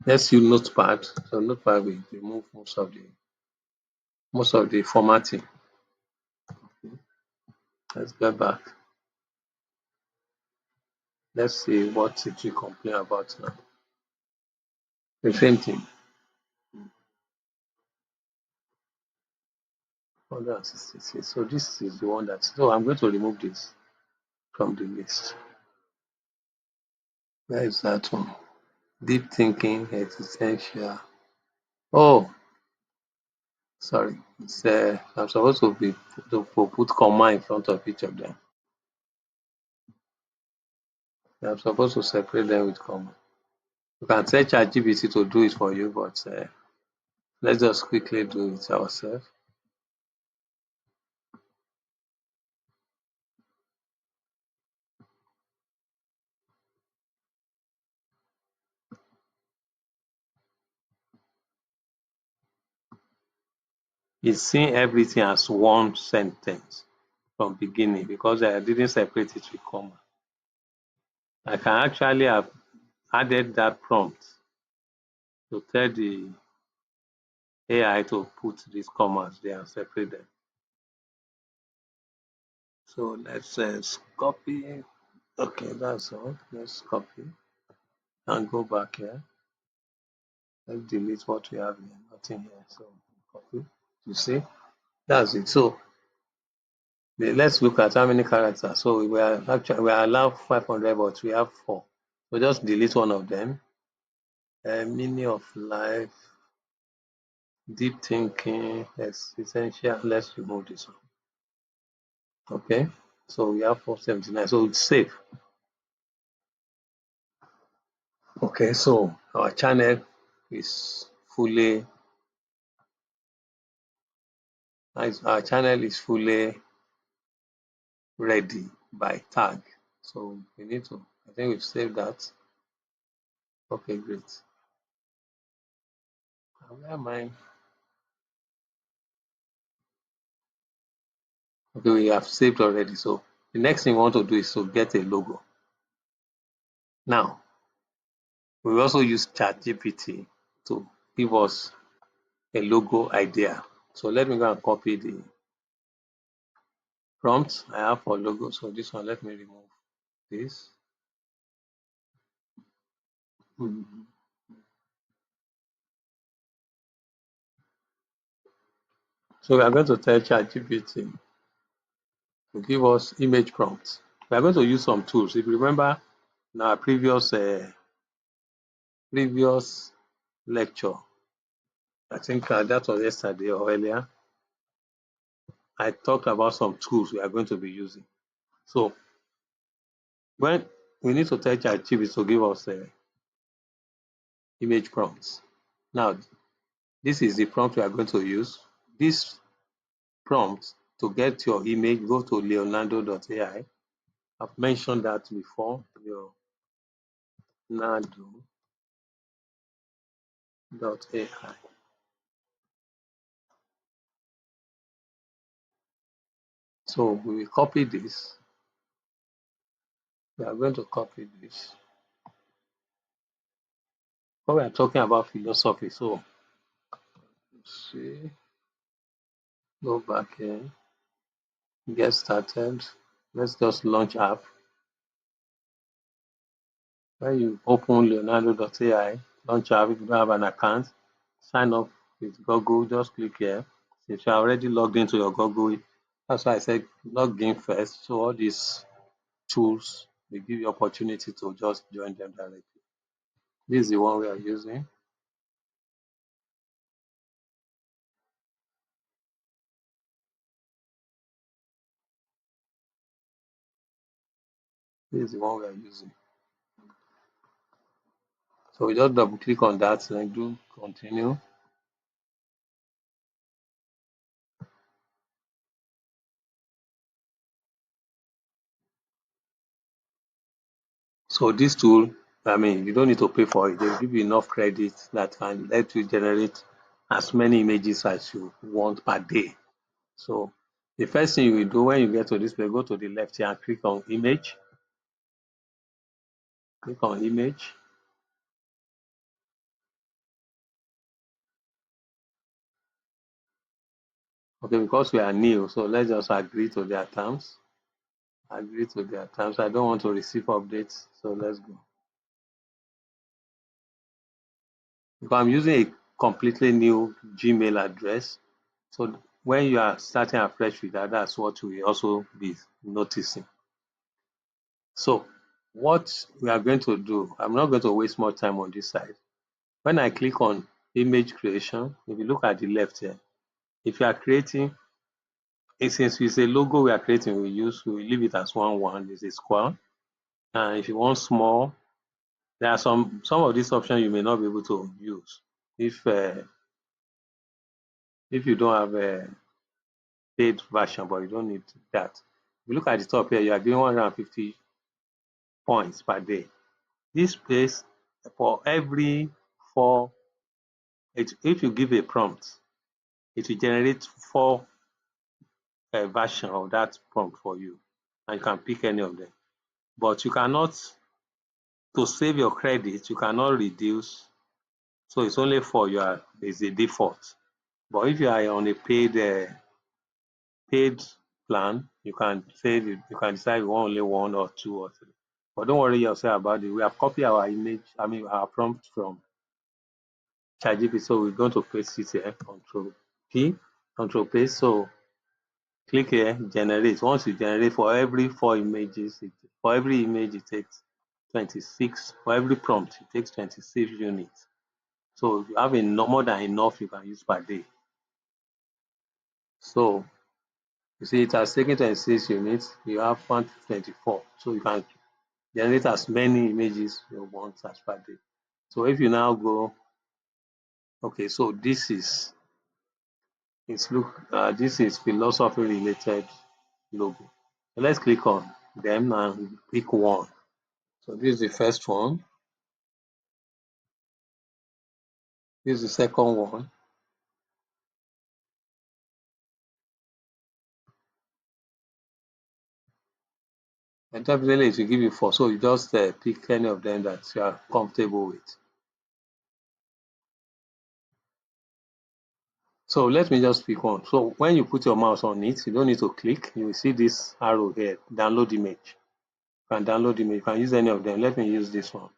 [SPEAKER 8] Let's use Notepad. So Notepad will remove most of the formatting. Let's get back. Let's see what it will complain about now. The same thing. 166. So this is the one that. So I'm going to remove this from the list. Where is that one? Deep thinking, existential. Oh, sorry. It's, I'm supposed to put comma in front of each of them. I'm supposed to separate them with comma. You can tell ChatGPT to do it for you, but let's just quickly do it ourselves. It's seeing everything as one sentence from beginning because I didn't separate it with comma. I can actually have added that prompt to tell the AI to put these commas there and separate them. So let's copy. Okay, that's all. Let's copy and go back here. Let's delete what we have here. Nothing here. So copy. You see, that's it. So let's look at how many characters. So we are allowed 500, but we have 4. So just delete one of them. Meaning of life, deep thinking, essential. Let's remove this one. Okay. So we have 479. So it's safe. Okay. So our channel is fully ready by tag. So we need to. I think we've saved that. Okay, great. Where am I? Okay, we have saved already. So the next thing we want to do is to get a logo. Now, we also use ChatGPT to give us a logo idea. So let me go and copy the prompt I have for logo. So this one, let me remove this. So we are going to tell ChatGPT to give us image prompts. We are going to use some tools. If you remember in our previous lecture, I think that was yesterday or earlier, I talked about some tools we are going to be using. So when we need to tell ChatGPT to give us image prompts. Now, this is the prompt we are going to use. This prompt, to get your image, go to leonardo.ai. I've mentioned that before, leonardo.ai. So we will copy this. We are going to copy this. But we are talking about philosophy. So let's see, go back here, get started. Let's just launch app. When you open leonardo.ai, launch app, if you don't have an account, sign up with Google, just click here. If you are already logged into your Google, that's why I said log in first. So all these tools will give you opportunity to just join them directly. This is the one we are using. This is the one we are using. So we just double click on that and do continue. So this tool, I mean, you don't need to pay for it. They'll give you enough credit that can let you generate as many images as you want per day. So the first thing you will do when you get to this page, go to the left here and click on image. Click on image. Okay, because we are new, so let's just agree to their terms. Agree to their terms. I don't want to receive updates, so let's go. Because I'm using a completely new Gmail address, so when you are starting afresh with that, that's what we also be noticing. So what we are going to do, I'm not going to waste more time on this side. When I click on image creation, if you look at the left here, if you are creating, since it's a logo we are creating, we leave it as 1:1, it's a square. And if you want small, there are some of these options you may not be able to use if you don't have a paid version, but you don't need that. If you look at the top here, you are getting 150 points per day. This place, for every four, if you give a prompt, it will generate 4 version of that prompt for you, and you can pick any of them. But you cannot, to save your credit, you cannot reduce. So it's only 4 is a default. But if you are on a paid plan, you can save it. You can decide you want only 1 or 2 or 3. But don't worry yourself about it. We have copied our image, our prompt from ChatGPT. So we're going to paste it here. Control P, Control paste. So click here, generate. Once you generate, for every 4 images, for every image it takes 26. For every prompt, it takes 26 units. So you have more than enough you can use per day. So you see, it has taken 26 units. You have 124. So you can generate as many images you want as per day. So if you now go, okay, so this is philosophy related logo. So let's click on them and pick one. So this is the first one. This is the second one. And definitely it will give you 4. So you just pick any of them that you are comfortable with. So let me just pick one. So when you put your mouse on it, you don't need to click. You will see this arrow here, download image. You can download image. You can use any of them. Let me use this one.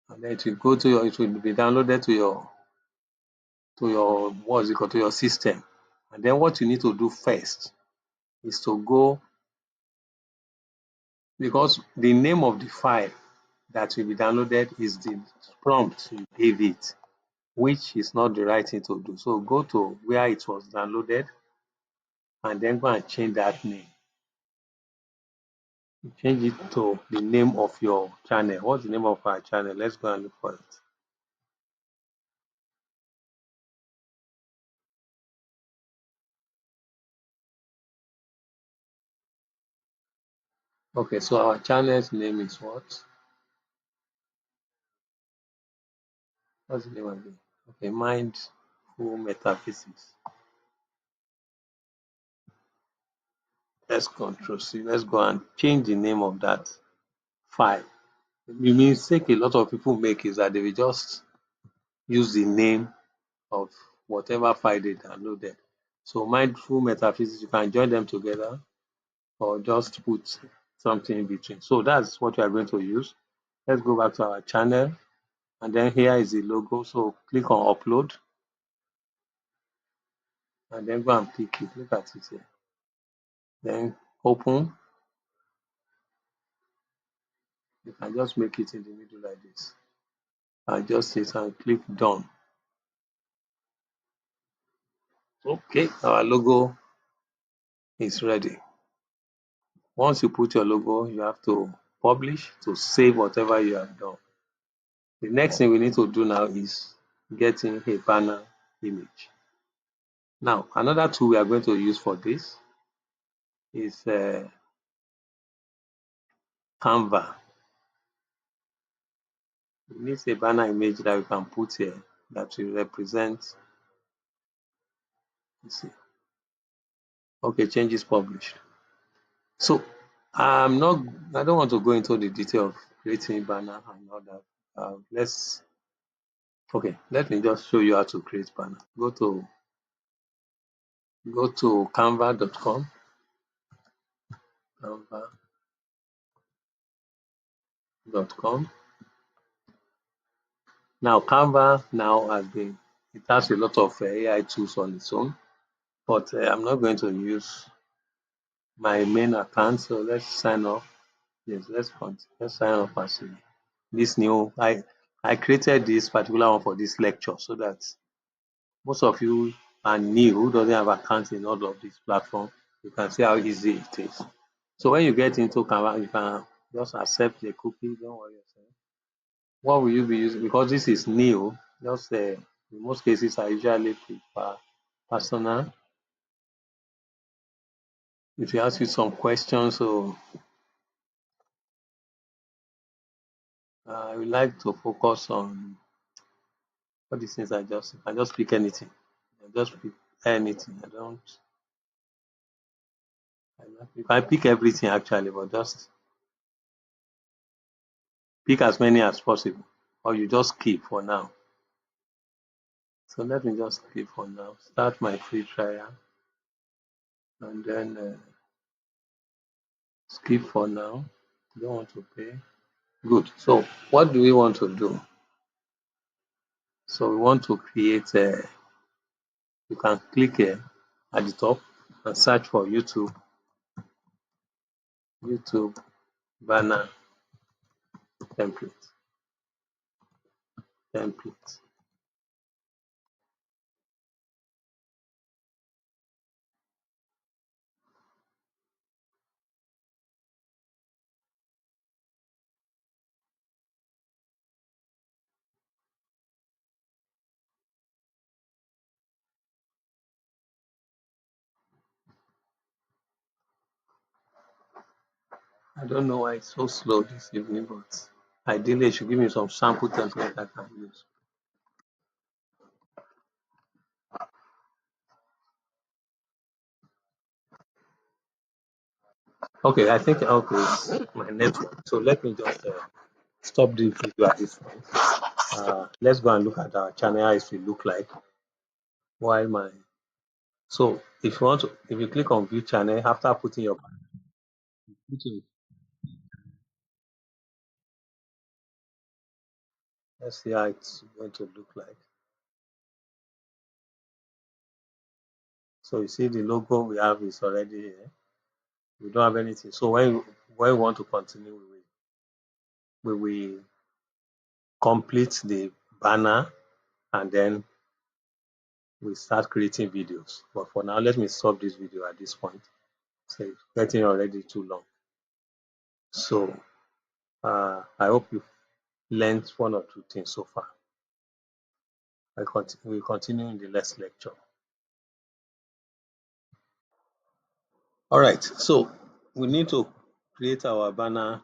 [SPEAKER 8] And then it will go to it will be downloaded to your to your system. And then what you need to do first is to go, because the name of the file that will be downloaded is the prompt you gave it, which is not the right thing to do. So go to where it was downloaded and then go and change that name. Change it to the name of your channel. What's the name of our channel? Let's go and look for it. Okay, so our channel's name is what? What's the name of it? Okay, Mindful Metaphysics. Let's Control C. Let's go and change the name of that file. The mistake a lot of people make is that they will just use the name of whatever file they downloaded. So Mindful Metaphysics, you can join them together or just put something in between. So that's what we are going to use. Let's go back to our channel, and then here is the logo. So click on upload and then go and pick it. Look at it here. Then open. You can just make it in the middle like this. Adjust it and click done. Okay, our logo is ready. Once you put your logo, you have to publish to save whatever you have done. The next thing we need to do now is getting a banner image. Now, another tool we are going to use for this is Canva. We need a banner image that we can put here that will represent. Let's see. Okay, changes published. So I don't want to go into the detail of creating banner and all that. Let me just show you how to create banner. Go to canva.com. Canva.com. Now Canva it has a lot of AI tools on its own, but I'm not going to use my main account. So let's sign up. Yes, let's sign up as this new. I created this particular one for this lecture so that most of you are new who doesn't have account in all of these platforms. You can see how easy it is. So when you get into Canva, you can just accept the cookie. Don't worry yourself. What will you be using? Because this is new. In most cases, I usually prefer personal. If you ask you some questions, so I would like to focus on all these things. I just pick anything. I just pick anything. You can pick everything actually, but just pick as many as possible, or you just keep for now. So let me just keep for now. Start my free trial, and then skip for now. Don't want to pay. Good. So what do we want to do? So we want to create a. You can click here at the top and search for YouTube banner template. I don't know why it's so slow this evening, but ideally it should give me some sample template I can use. Okay, I think it's my network. So let me just stop the video at this point. Let's go and look at our channel, how it will look like. So if you click on view channel, after putting your let's see how it's going to look like. So you see the logo we have is already here. We don't have anything. So when we want to continue, we will complete the banner and then we start creating videos. But for now, let me stop this video at this point. So it's getting already too long. So I hope you've learned one or two things so far. We'll continue in the next lecture. All right, so we need to create our banner.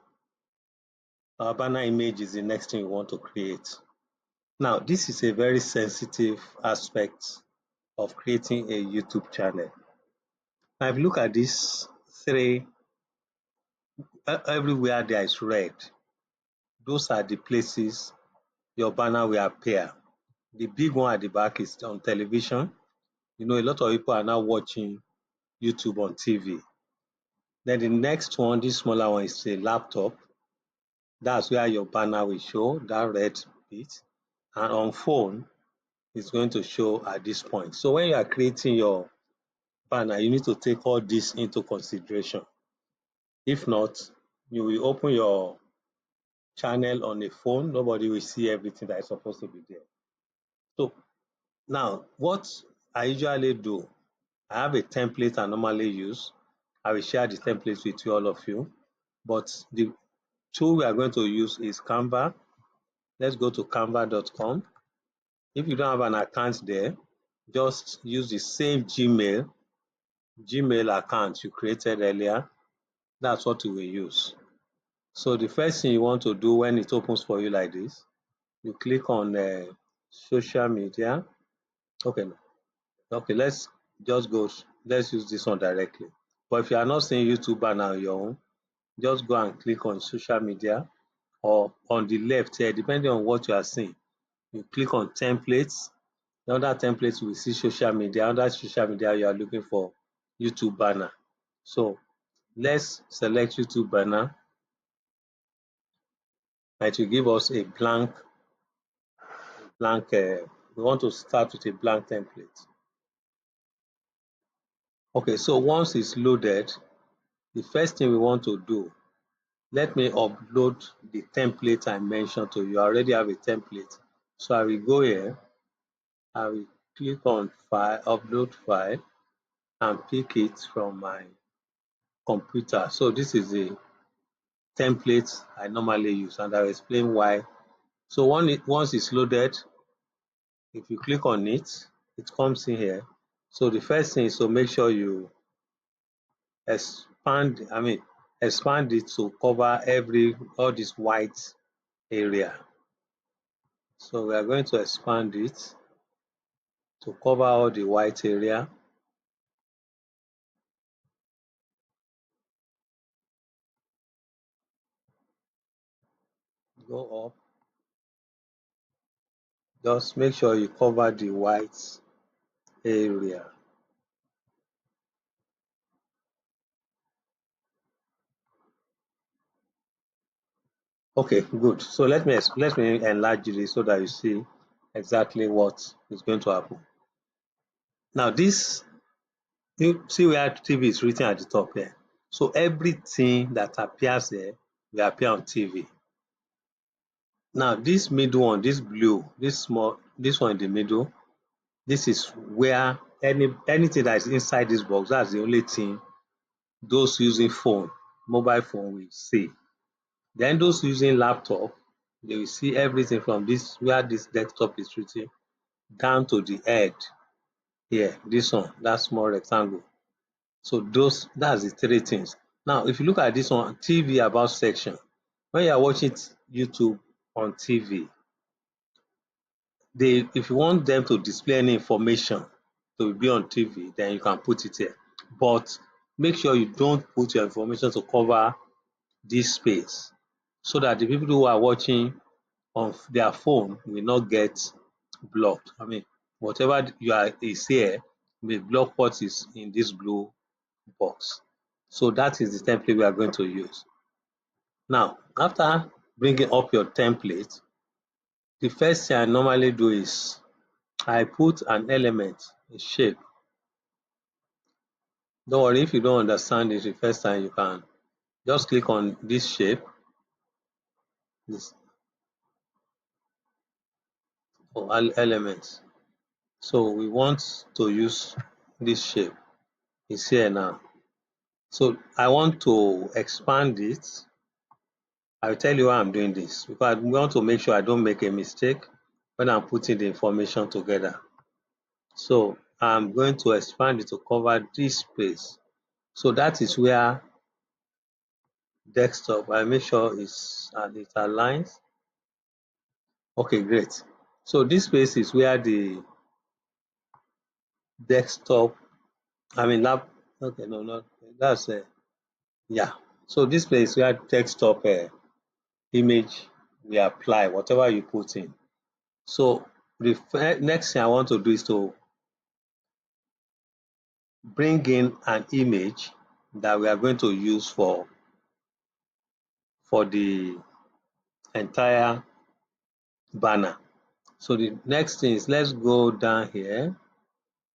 [SPEAKER 8] Our banner image is the next thing we want to create. Now, this is a very sensitive aspect of creating a YouTube channel. Now, if you look at these three, everywhere there is red, those are the places your banner will appear. The big one at the back is on television. You know, a lot of people are now watching YouTube on TV. Then the next one, this smaller one, is a laptop. That's where your banner will show, that red bit. And on phone, it's going to show at this point. So when you are creating your banner, you need to take all this into consideration. If not, you will open your channel on a phone, nobody will see everything that is supposed to be there. So now, what I usually do, I have a template I normally use. I will share the template with all of you. But the tool we are going to use is Canva. Let's go to canva.com. If you don't have an account there, just use the same Gmail account you created earlier. That's what you will use. So the first thing you want to do when it opens for you like this, you click on social media. Okay, let's just go. Let's use this one directly. But if you are not seeing YouTube banner on your own, just go and click on social media, or on the left here, depending on what you are seeing. You click on templates. Under templates, you will see social media. Under social media, you are looking for YouTube banner. So let's select YouTube banner. It will give us a blank. We want to start with a blank template. Okay, so once it's loaded, the first thing we want to do, let me upload the template I mentioned to you. I already have a template. So I will go here, I will click on file, upload file, and pick it from my computer. So this is the template I normally use, and I'll explain why. So once it's loaded, if you click on it, it comes in here. So the first thing is to make sure you expand it to cover all this white area. So we are going to expand it to cover all the white area. Go up. Just make sure you cover the white area. Okay, good. So let me enlarge this so that you see exactly what is going to happen. Now this, you see where TV is written at the top here. So everything that appears there will appear on TV. Now this middle one, this blue, this one in the middle, this is where anything that is inside this box, that's the only thing those using mobile phone will see. Then those using laptop, they will see everything from this, where this desktop is written, down to the head here, this one, that small rectangle. So that's the three things. Now, if you look at this one, TV about section, when you are watching YouTube on TV, if you want them to display any information to be on TV, then you can put it here. But make sure you don't put your information to cover this space, so that the people who are watching on their phone will not get blocked. Whatever is here may block what is in this blue box. So that is the template we are going to use. Now, after bringing up your template, the first thing I normally do is I put an element, a shape. Don't worry, if you don't understand it the first time, you can just click on this shape, this elements. So we want to use this shape. It's here now. So I want to expand it I'll tell you why I'm doing this, because I want to make sure I don't make a mistake when I'm putting the information together. So I'm going to expand it to cover this space. So that is where desktop, I make sure it aligns. Okay, great. So this space is where the desktop, okay, no, not, that's, yeah. So this place where desktop image we apply, whatever you put in. So the next thing I want to do is to bring in an image that we are going to use for the entire banner. So the next thing is, let's go down here.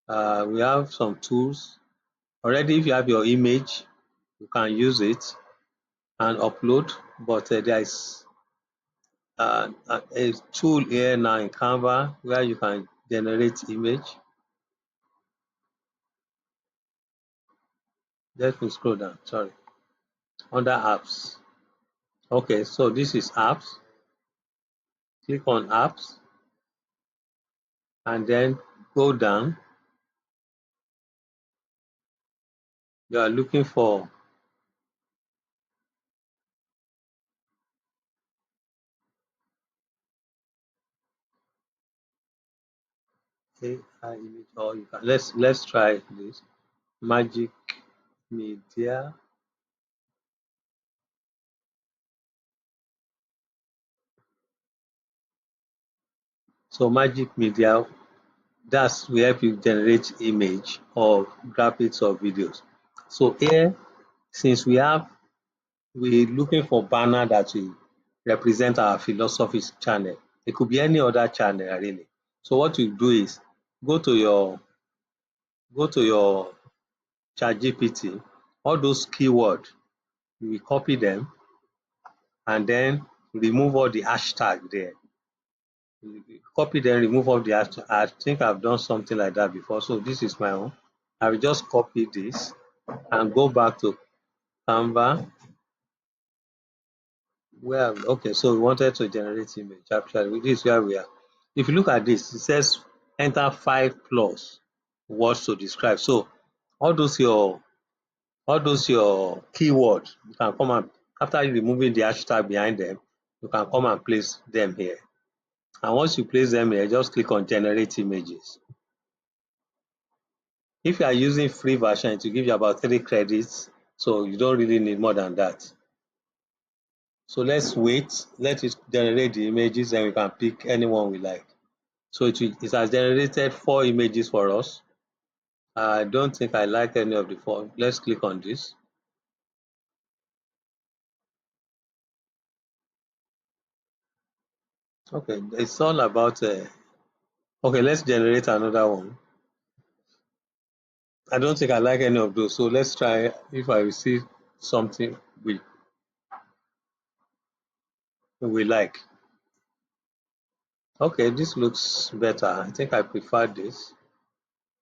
[SPEAKER 8] We have some tools already. If you have your image, you can use it and upload, but there is a tool here now in Canva where you can generate image. Let me scroll down, sorry, under apps. Okay, so this is apps. Click on apps and then go down. You are looking for AI image, or you can, let's try this Magic Media. So Magic Media, that's will help you generate image or graphics or videos. So here, since we're looking for banner that will represent our philosophy channel. It could be any other channel really. So what you do is go to your ChatGPT, all those keywords, you will copy them and then remove all the hashtag there. You copy them, remove all the hashtag. I think I've done something like that before. So this is my own. I will just copy this and go back to Canva. Well, okay, so we wanted to generate image. Actually, this is where we are. If you look at this, it says enter 5 plus words to describe. So all those your keywords, you can come and, after you removing the hashtag behind them, you can come and place them here. And once you place them here, just click on generate images. If you are using free version, it will give you about 3 credits, so you don't really need more than that. So let's wait, let it generate the images, and we can pick anyone we like. So it has generated 4 images for us. I don't think I like any of the 4. Let's click on this. Okay, it's all about okay, let's generate another one. I don't think I like any of those, so let's try if I receive something we like. Okay, this looks better. I think I prefer this.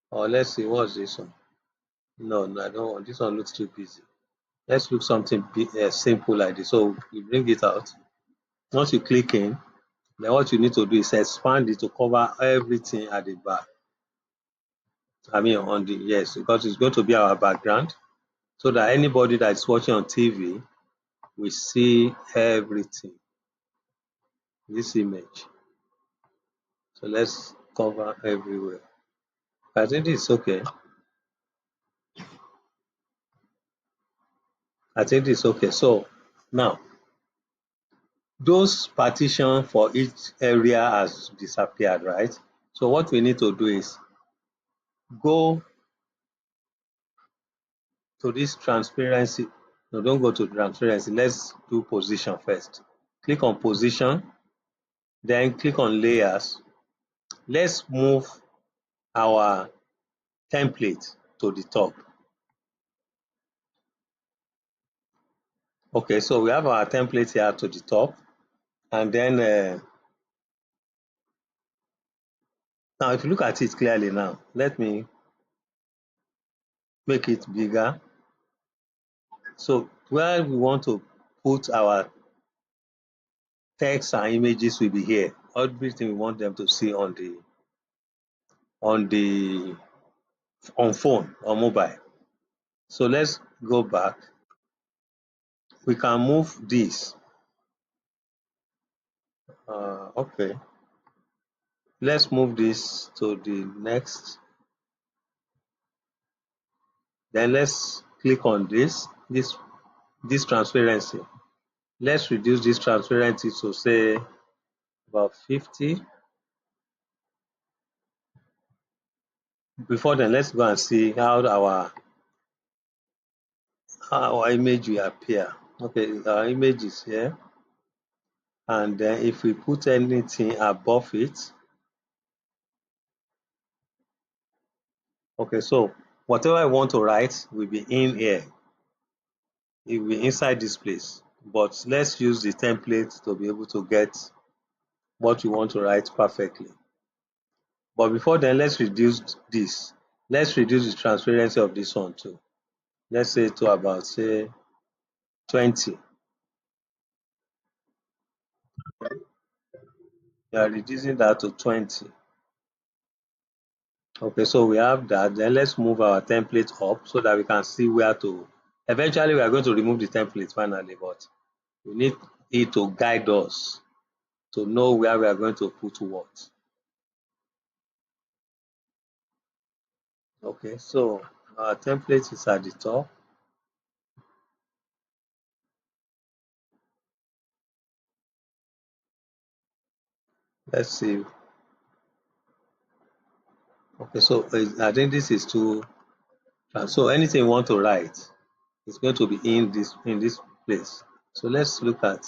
[SPEAKER 8] Or let's see, what's this one? No, I don't want. This one looks too busy. Let's look something simple like this. So you bring it out. Once you click in, then what you need to do is expand it to cover everything at the back. I mean, on the, yes, because it's going to be our background, so that anybody that is watching on TV will see everything, this image. So let's cover everywhere. I think it's okay. I think it's okay. So now, those partition for each area has disappeared, right? So what we need to do is go to this transparency. No, don't go to transparency. Let's do position first. Click on position, then click on layers. Let's move our template to the top. Okay, so we have our template here to the top, and then now if you look at it clearly now, let me make it bigger. So where we want to put our text and images will be here. Everything we want them to see on phone or mobile. So let's go back. We can move this. Okay. Let's move this to the next. Then let's click on this transparency. Let's reduce this transparency to say about 50. Before then, let's go and see how our image will appear. Okay, our image is here. And then if we put anything above it, okay, so whatever I want to write will be in here. It will be inside this place. But let's use the template to be able to get what we want to write perfectly. But before then, let's reduce this. Let's reduce the transparency of this one too. Let's say to about, say, 20. We are reducing that to 20. Okay, so we have that. Then let's move our template up so that we can see where to. Eventually, we are going to remove the template finally, but we need it to guide us to know where we are going to put what. Okay, so our template is at the top. Let's see. Okay, so I think this is too. So anything you want to write is going to be in this place. So let's look at.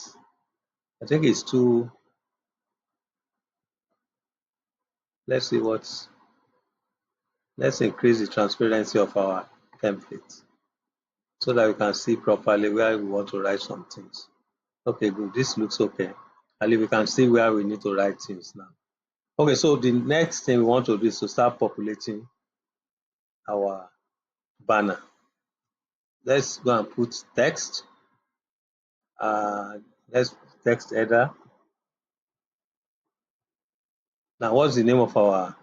[SPEAKER 8] I think it's too. Let's see what's. Let's increase the transparency of our template so that we can see properly where we want to write some things. Okay, good. This looks okay. At least we can see where we need to write things now. Okay, so the next thing we want to do is to start populating our banner. Let's go and put text. Let's text header. Now, what's the name of our?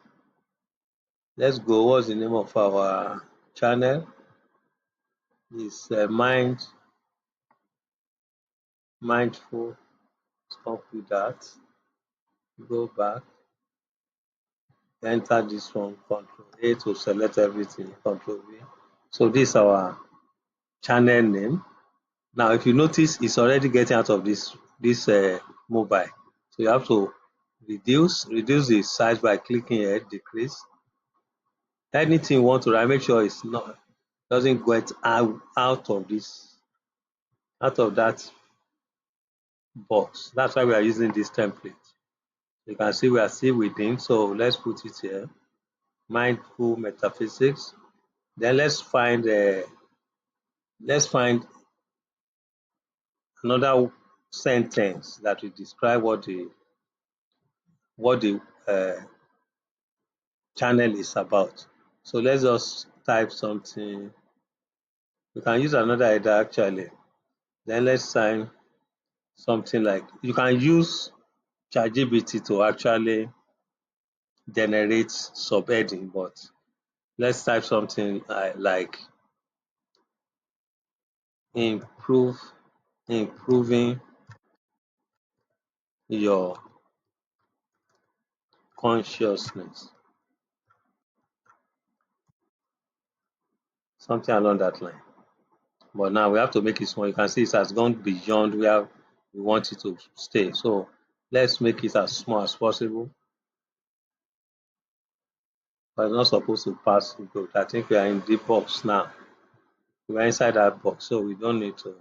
[SPEAKER 8] Let's go. What's the name of our channel? It's mindful. Stop with that. Go back. Enter this one. Control A to select everything. Control V. So this is our channel name. Now, if you notice, it's already getting out of this mobile. So you have to reduce the size by clicking here, decrease. Anything you want to write, make sure it's not doesn't get out of that box. That's why we are using this template. You can see we are still within. So let's put it here. Mindful metaphysics. Then let's find another sentence that will describe what the channel is about. So let's just type something. We can use another header actually. Then let's sign something like, you can use ChatGPT to actually generate subheading, but let's type something like improving your consciousness, something along that line. But now we have to make it small. You can see it has gone beyond where we want it to stay. So let's make it as small as possible. But it's not supposed to pass through. I think we are in the box now. We are inside that box, so we don't need to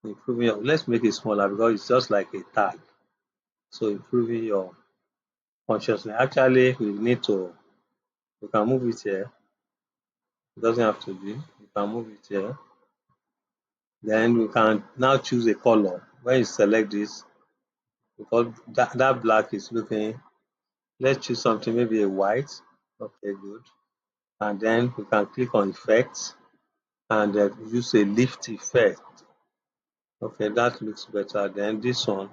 [SPEAKER 8] improve your. Let's make it smaller because it's just like a tag. So improving your consciousness. Actually, we can move it here. It doesn't have to be. We can move it here. Then we can now choose a color. When you select this, because that black is looking, let's choose something, maybe a white. Okay, good. And then we can click on effects and use a lift effect. Okay, that looks better. Then this one,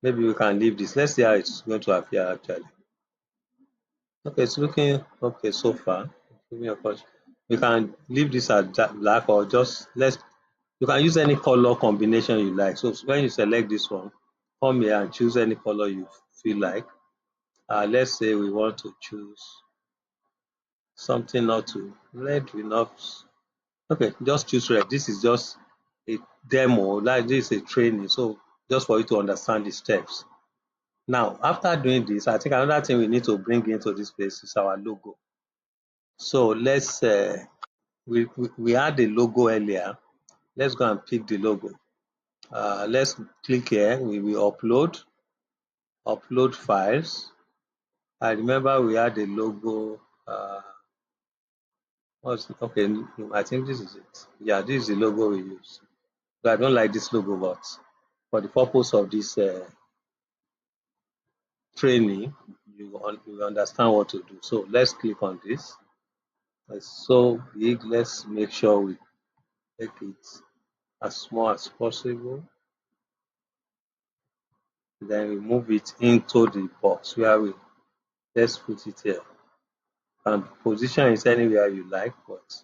[SPEAKER 8] maybe we can leave this. Let's see how it's going to appear actually. Okay, it's looking okay so far. Give me a question. We can leave this as black or just you can use any color combination you like. So when you select this one, come here and choose any color you feel like. Let's say we want to choose something not too red enough. Okay, just choose red. This is just a demo, like this is a training. So just for you to understand the steps. Now, after doing this, I think another thing we need to bring into this place is our logo. So let's we had the logo earlier. Let's go and pick the logo. Let's click here. We will upload files. I remember we had the logo. Okay? I think this is it. Yeah, this is the logo we use. But I don't like this logo, but for the purpose of this training, you understand what to do. So let's click on this. It's so big. Let's make sure we make it as small as possible. Then we move it into the box where let's put it here. And position is anywhere you like, but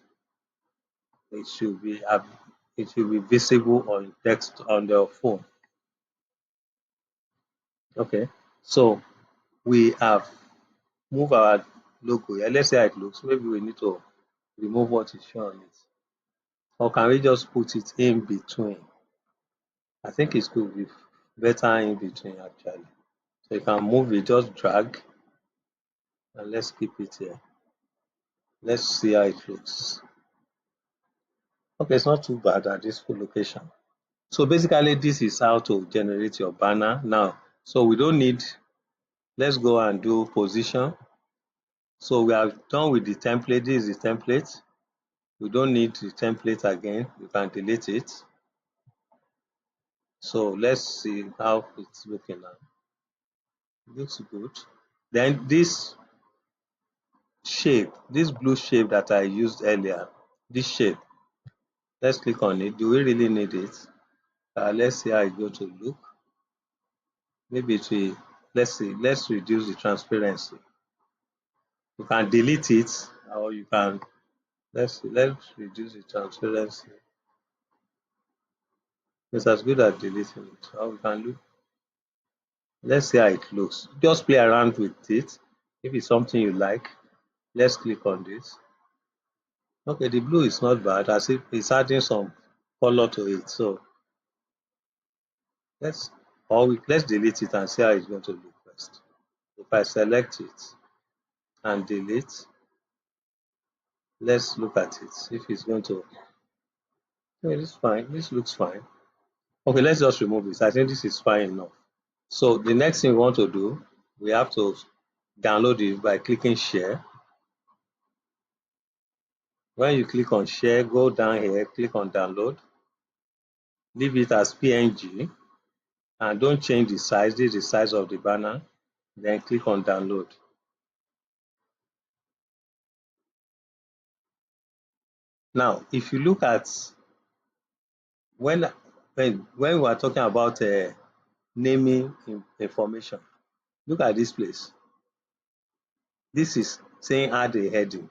[SPEAKER 8] it should be visible on text on the phone. Okay, so we have moved our logo here. Let's see how it looks. Maybe we need to remove what is showing it. Or can we just put it in between? I think it could be better in between actually. So you can move it, just drag, and let's keep it here. Let's see how it looks. Okay, it's not too bad at this full location. So basically, this is how to generate your banner now. So we don't need, let's go and do position. So we are done with the template. This is the template. We don't need the template again. You can delete it. So let's see how it's looking now. Looks good. Then this shape, this blue shape that I used earlier, this shape, let's click on it. Do we really need it? Let's see how it's going to look. Maybe it will, let's see, let's reduce the transparency. You can delete it or you can, let's see, let's reduce the transparency. It's as good as deleting it. Or we can look, let's see how it looks. Just play around with it. If it's something you like, let's click on this. Okay, the blue is not bad as if it's adding some color to it. So let's delete it and see how it's going to look first. If I select it and delete, let's look at it. If it's going to, okay, this is fine. This looks fine. Okay, let's just remove it. I think this is fine enough. So the next thing we want to do, we have to download it by clicking share. When you click on share, go down here, click on download, leave it as PNG, and don't change the size. This is the size of the banner. Then click on download. Now, if you look at when we are talking about naming information, look at this place. This is saying add a heading.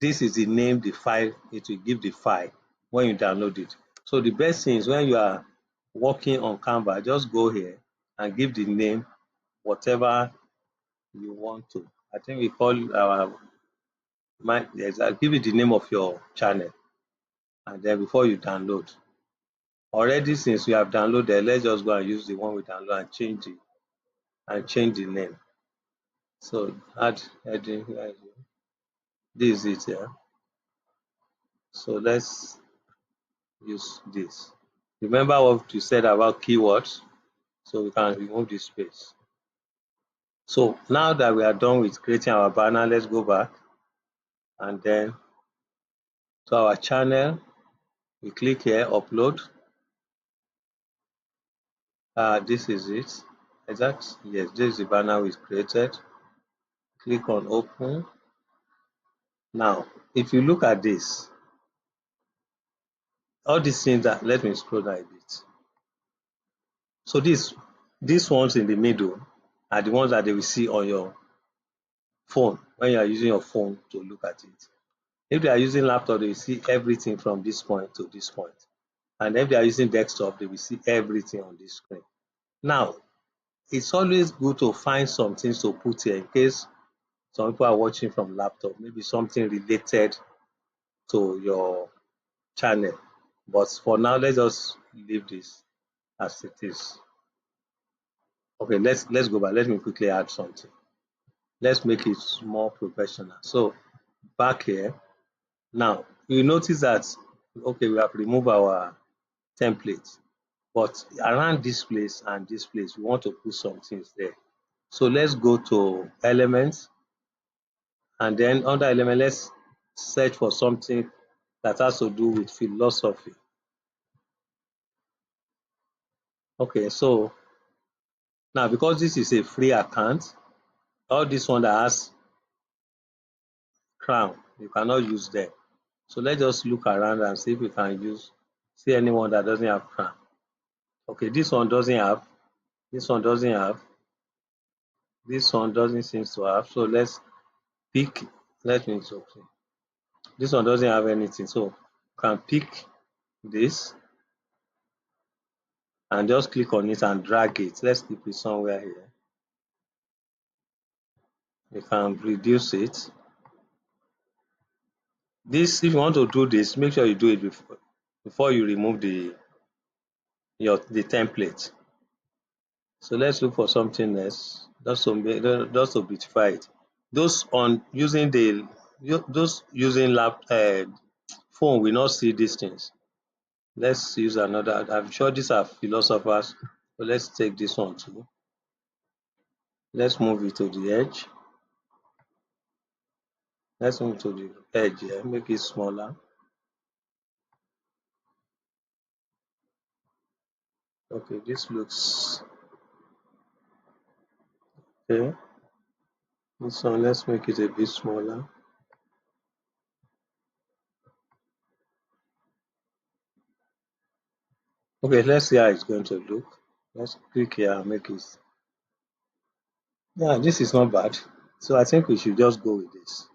[SPEAKER 8] This is the name the file, it will give the file when you download it. So the best thing is when you are working on Canva, just go here and give the name whatever you want to. I think we call yes, I'll give you the name of your channel, and then before you download. Already since you have downloaded, let's just go and use the one we download and change the name. So add heading. This is it here. So let's use this. Remember what you said about keywords, so we can remove this space. So now that we are done with creating our banner, let's go back and then to our channel. We click here, upload. This is it. Yes, this is the banner we created. Click on open. Now, if you look at this, all these things that, let me scroll down a bit. So these ones in the middle are the ones that they will see on your phone when you are using your phone to look at it. If they are using laptop, they will see everything from this point to this point. And if they are using desktop, they will see everything on this screen. Now, it's always good to find some things to put here in case some people are watching from laptop, maybe something related to your channel. But for now, let's just leave this as it is. Okay, let's go back. Let me quickly add something. Let's make it more professional. So back here, now you notice that okay, we have removed our template, but around this place and this place, we want to put some things there. So let's go to elements, and then under element, let's search for something that has to do with philosophy. Okay, so now because this is a free account, all this one that has crown, you cannot use them. So let's just look around and see if we can see anyone that doesn't have crown. Okay, this one doesn't have, this one doesn't have, this one doesn't seem to have. So let's pick, let me okay. This one doesn't have anything, so you can pick this and just click on it and drag it. Let's keep it somewhere here. You can reduce it. This, if you want to do this, make sure you do it before you remove the template. So let's look for something else just to beautify it. Those using phone will not see these things. Let's use another. I'm sure these are philosophers, but let's take this one too. Let's move it to the edge. Let's move to the edge here, make it smaller. Okay, this looks okay. This one, let's make it a bit smaller. Okay, let's see how it's going to look. Let's click here and make it. Yeah, this is not bad. So I think we should just go with this.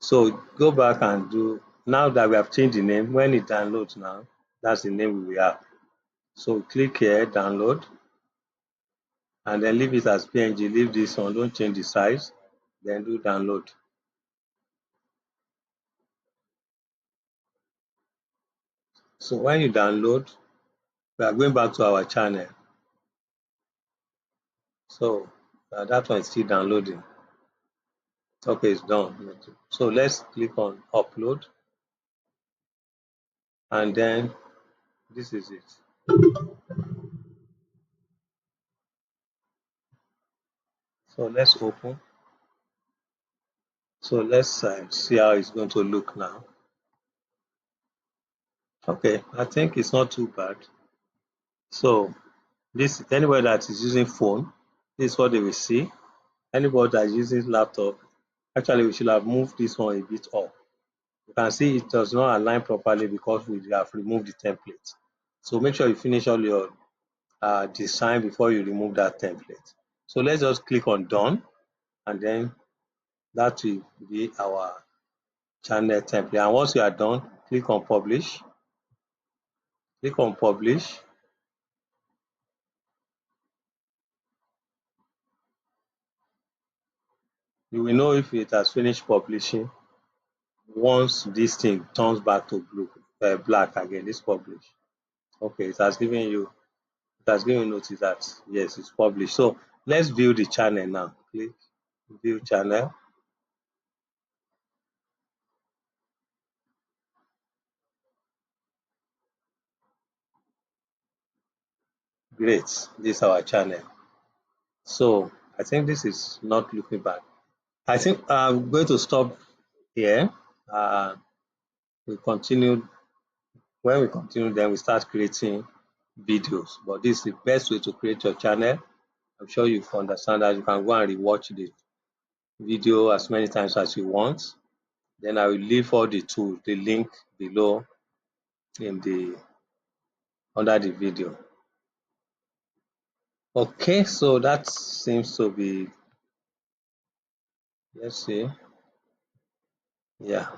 [SPEAKER 8] So go back and do, now that we have changed the name, when it downloads now, that's the name we will have. So click here, download, and then leave it as PNG, leave this one, don't change the size, then do download. So when you download, we are going back to our channel. So that one is still downloading. Okay, it's done. So let's click on upload, and then this is it. So let's open. So let's see how it's going to look now. Okay, I think it's not too bad. So this, anybody that is using phone, this is what they will see. Anybody that is using laptop, actually we should have moved this one a bit up. You can see it does not align properly because we have removed the template. So make sure you finish all your design before you remove that template. So let's just click on done, and then that will be our channel template. And once you are done, click on publish. Click on publish. You will know if it has finished publishing once this thing turns back to black again. This publish. Okay, it has given you notice that yes, it's published. So let's view the channel now. Click view channel. Great, this is our channel. So I think this is not looking bad. I think I'm going to stop here. We continue. When we continue, then we start creating videos. But this is the best way to create your channel. I'm sure you understand that you can go and rewatch the video as many times as you want. Then I will leave all the tools, the link below in the under the video. Okay, so that seems to be, let's see. Yeah,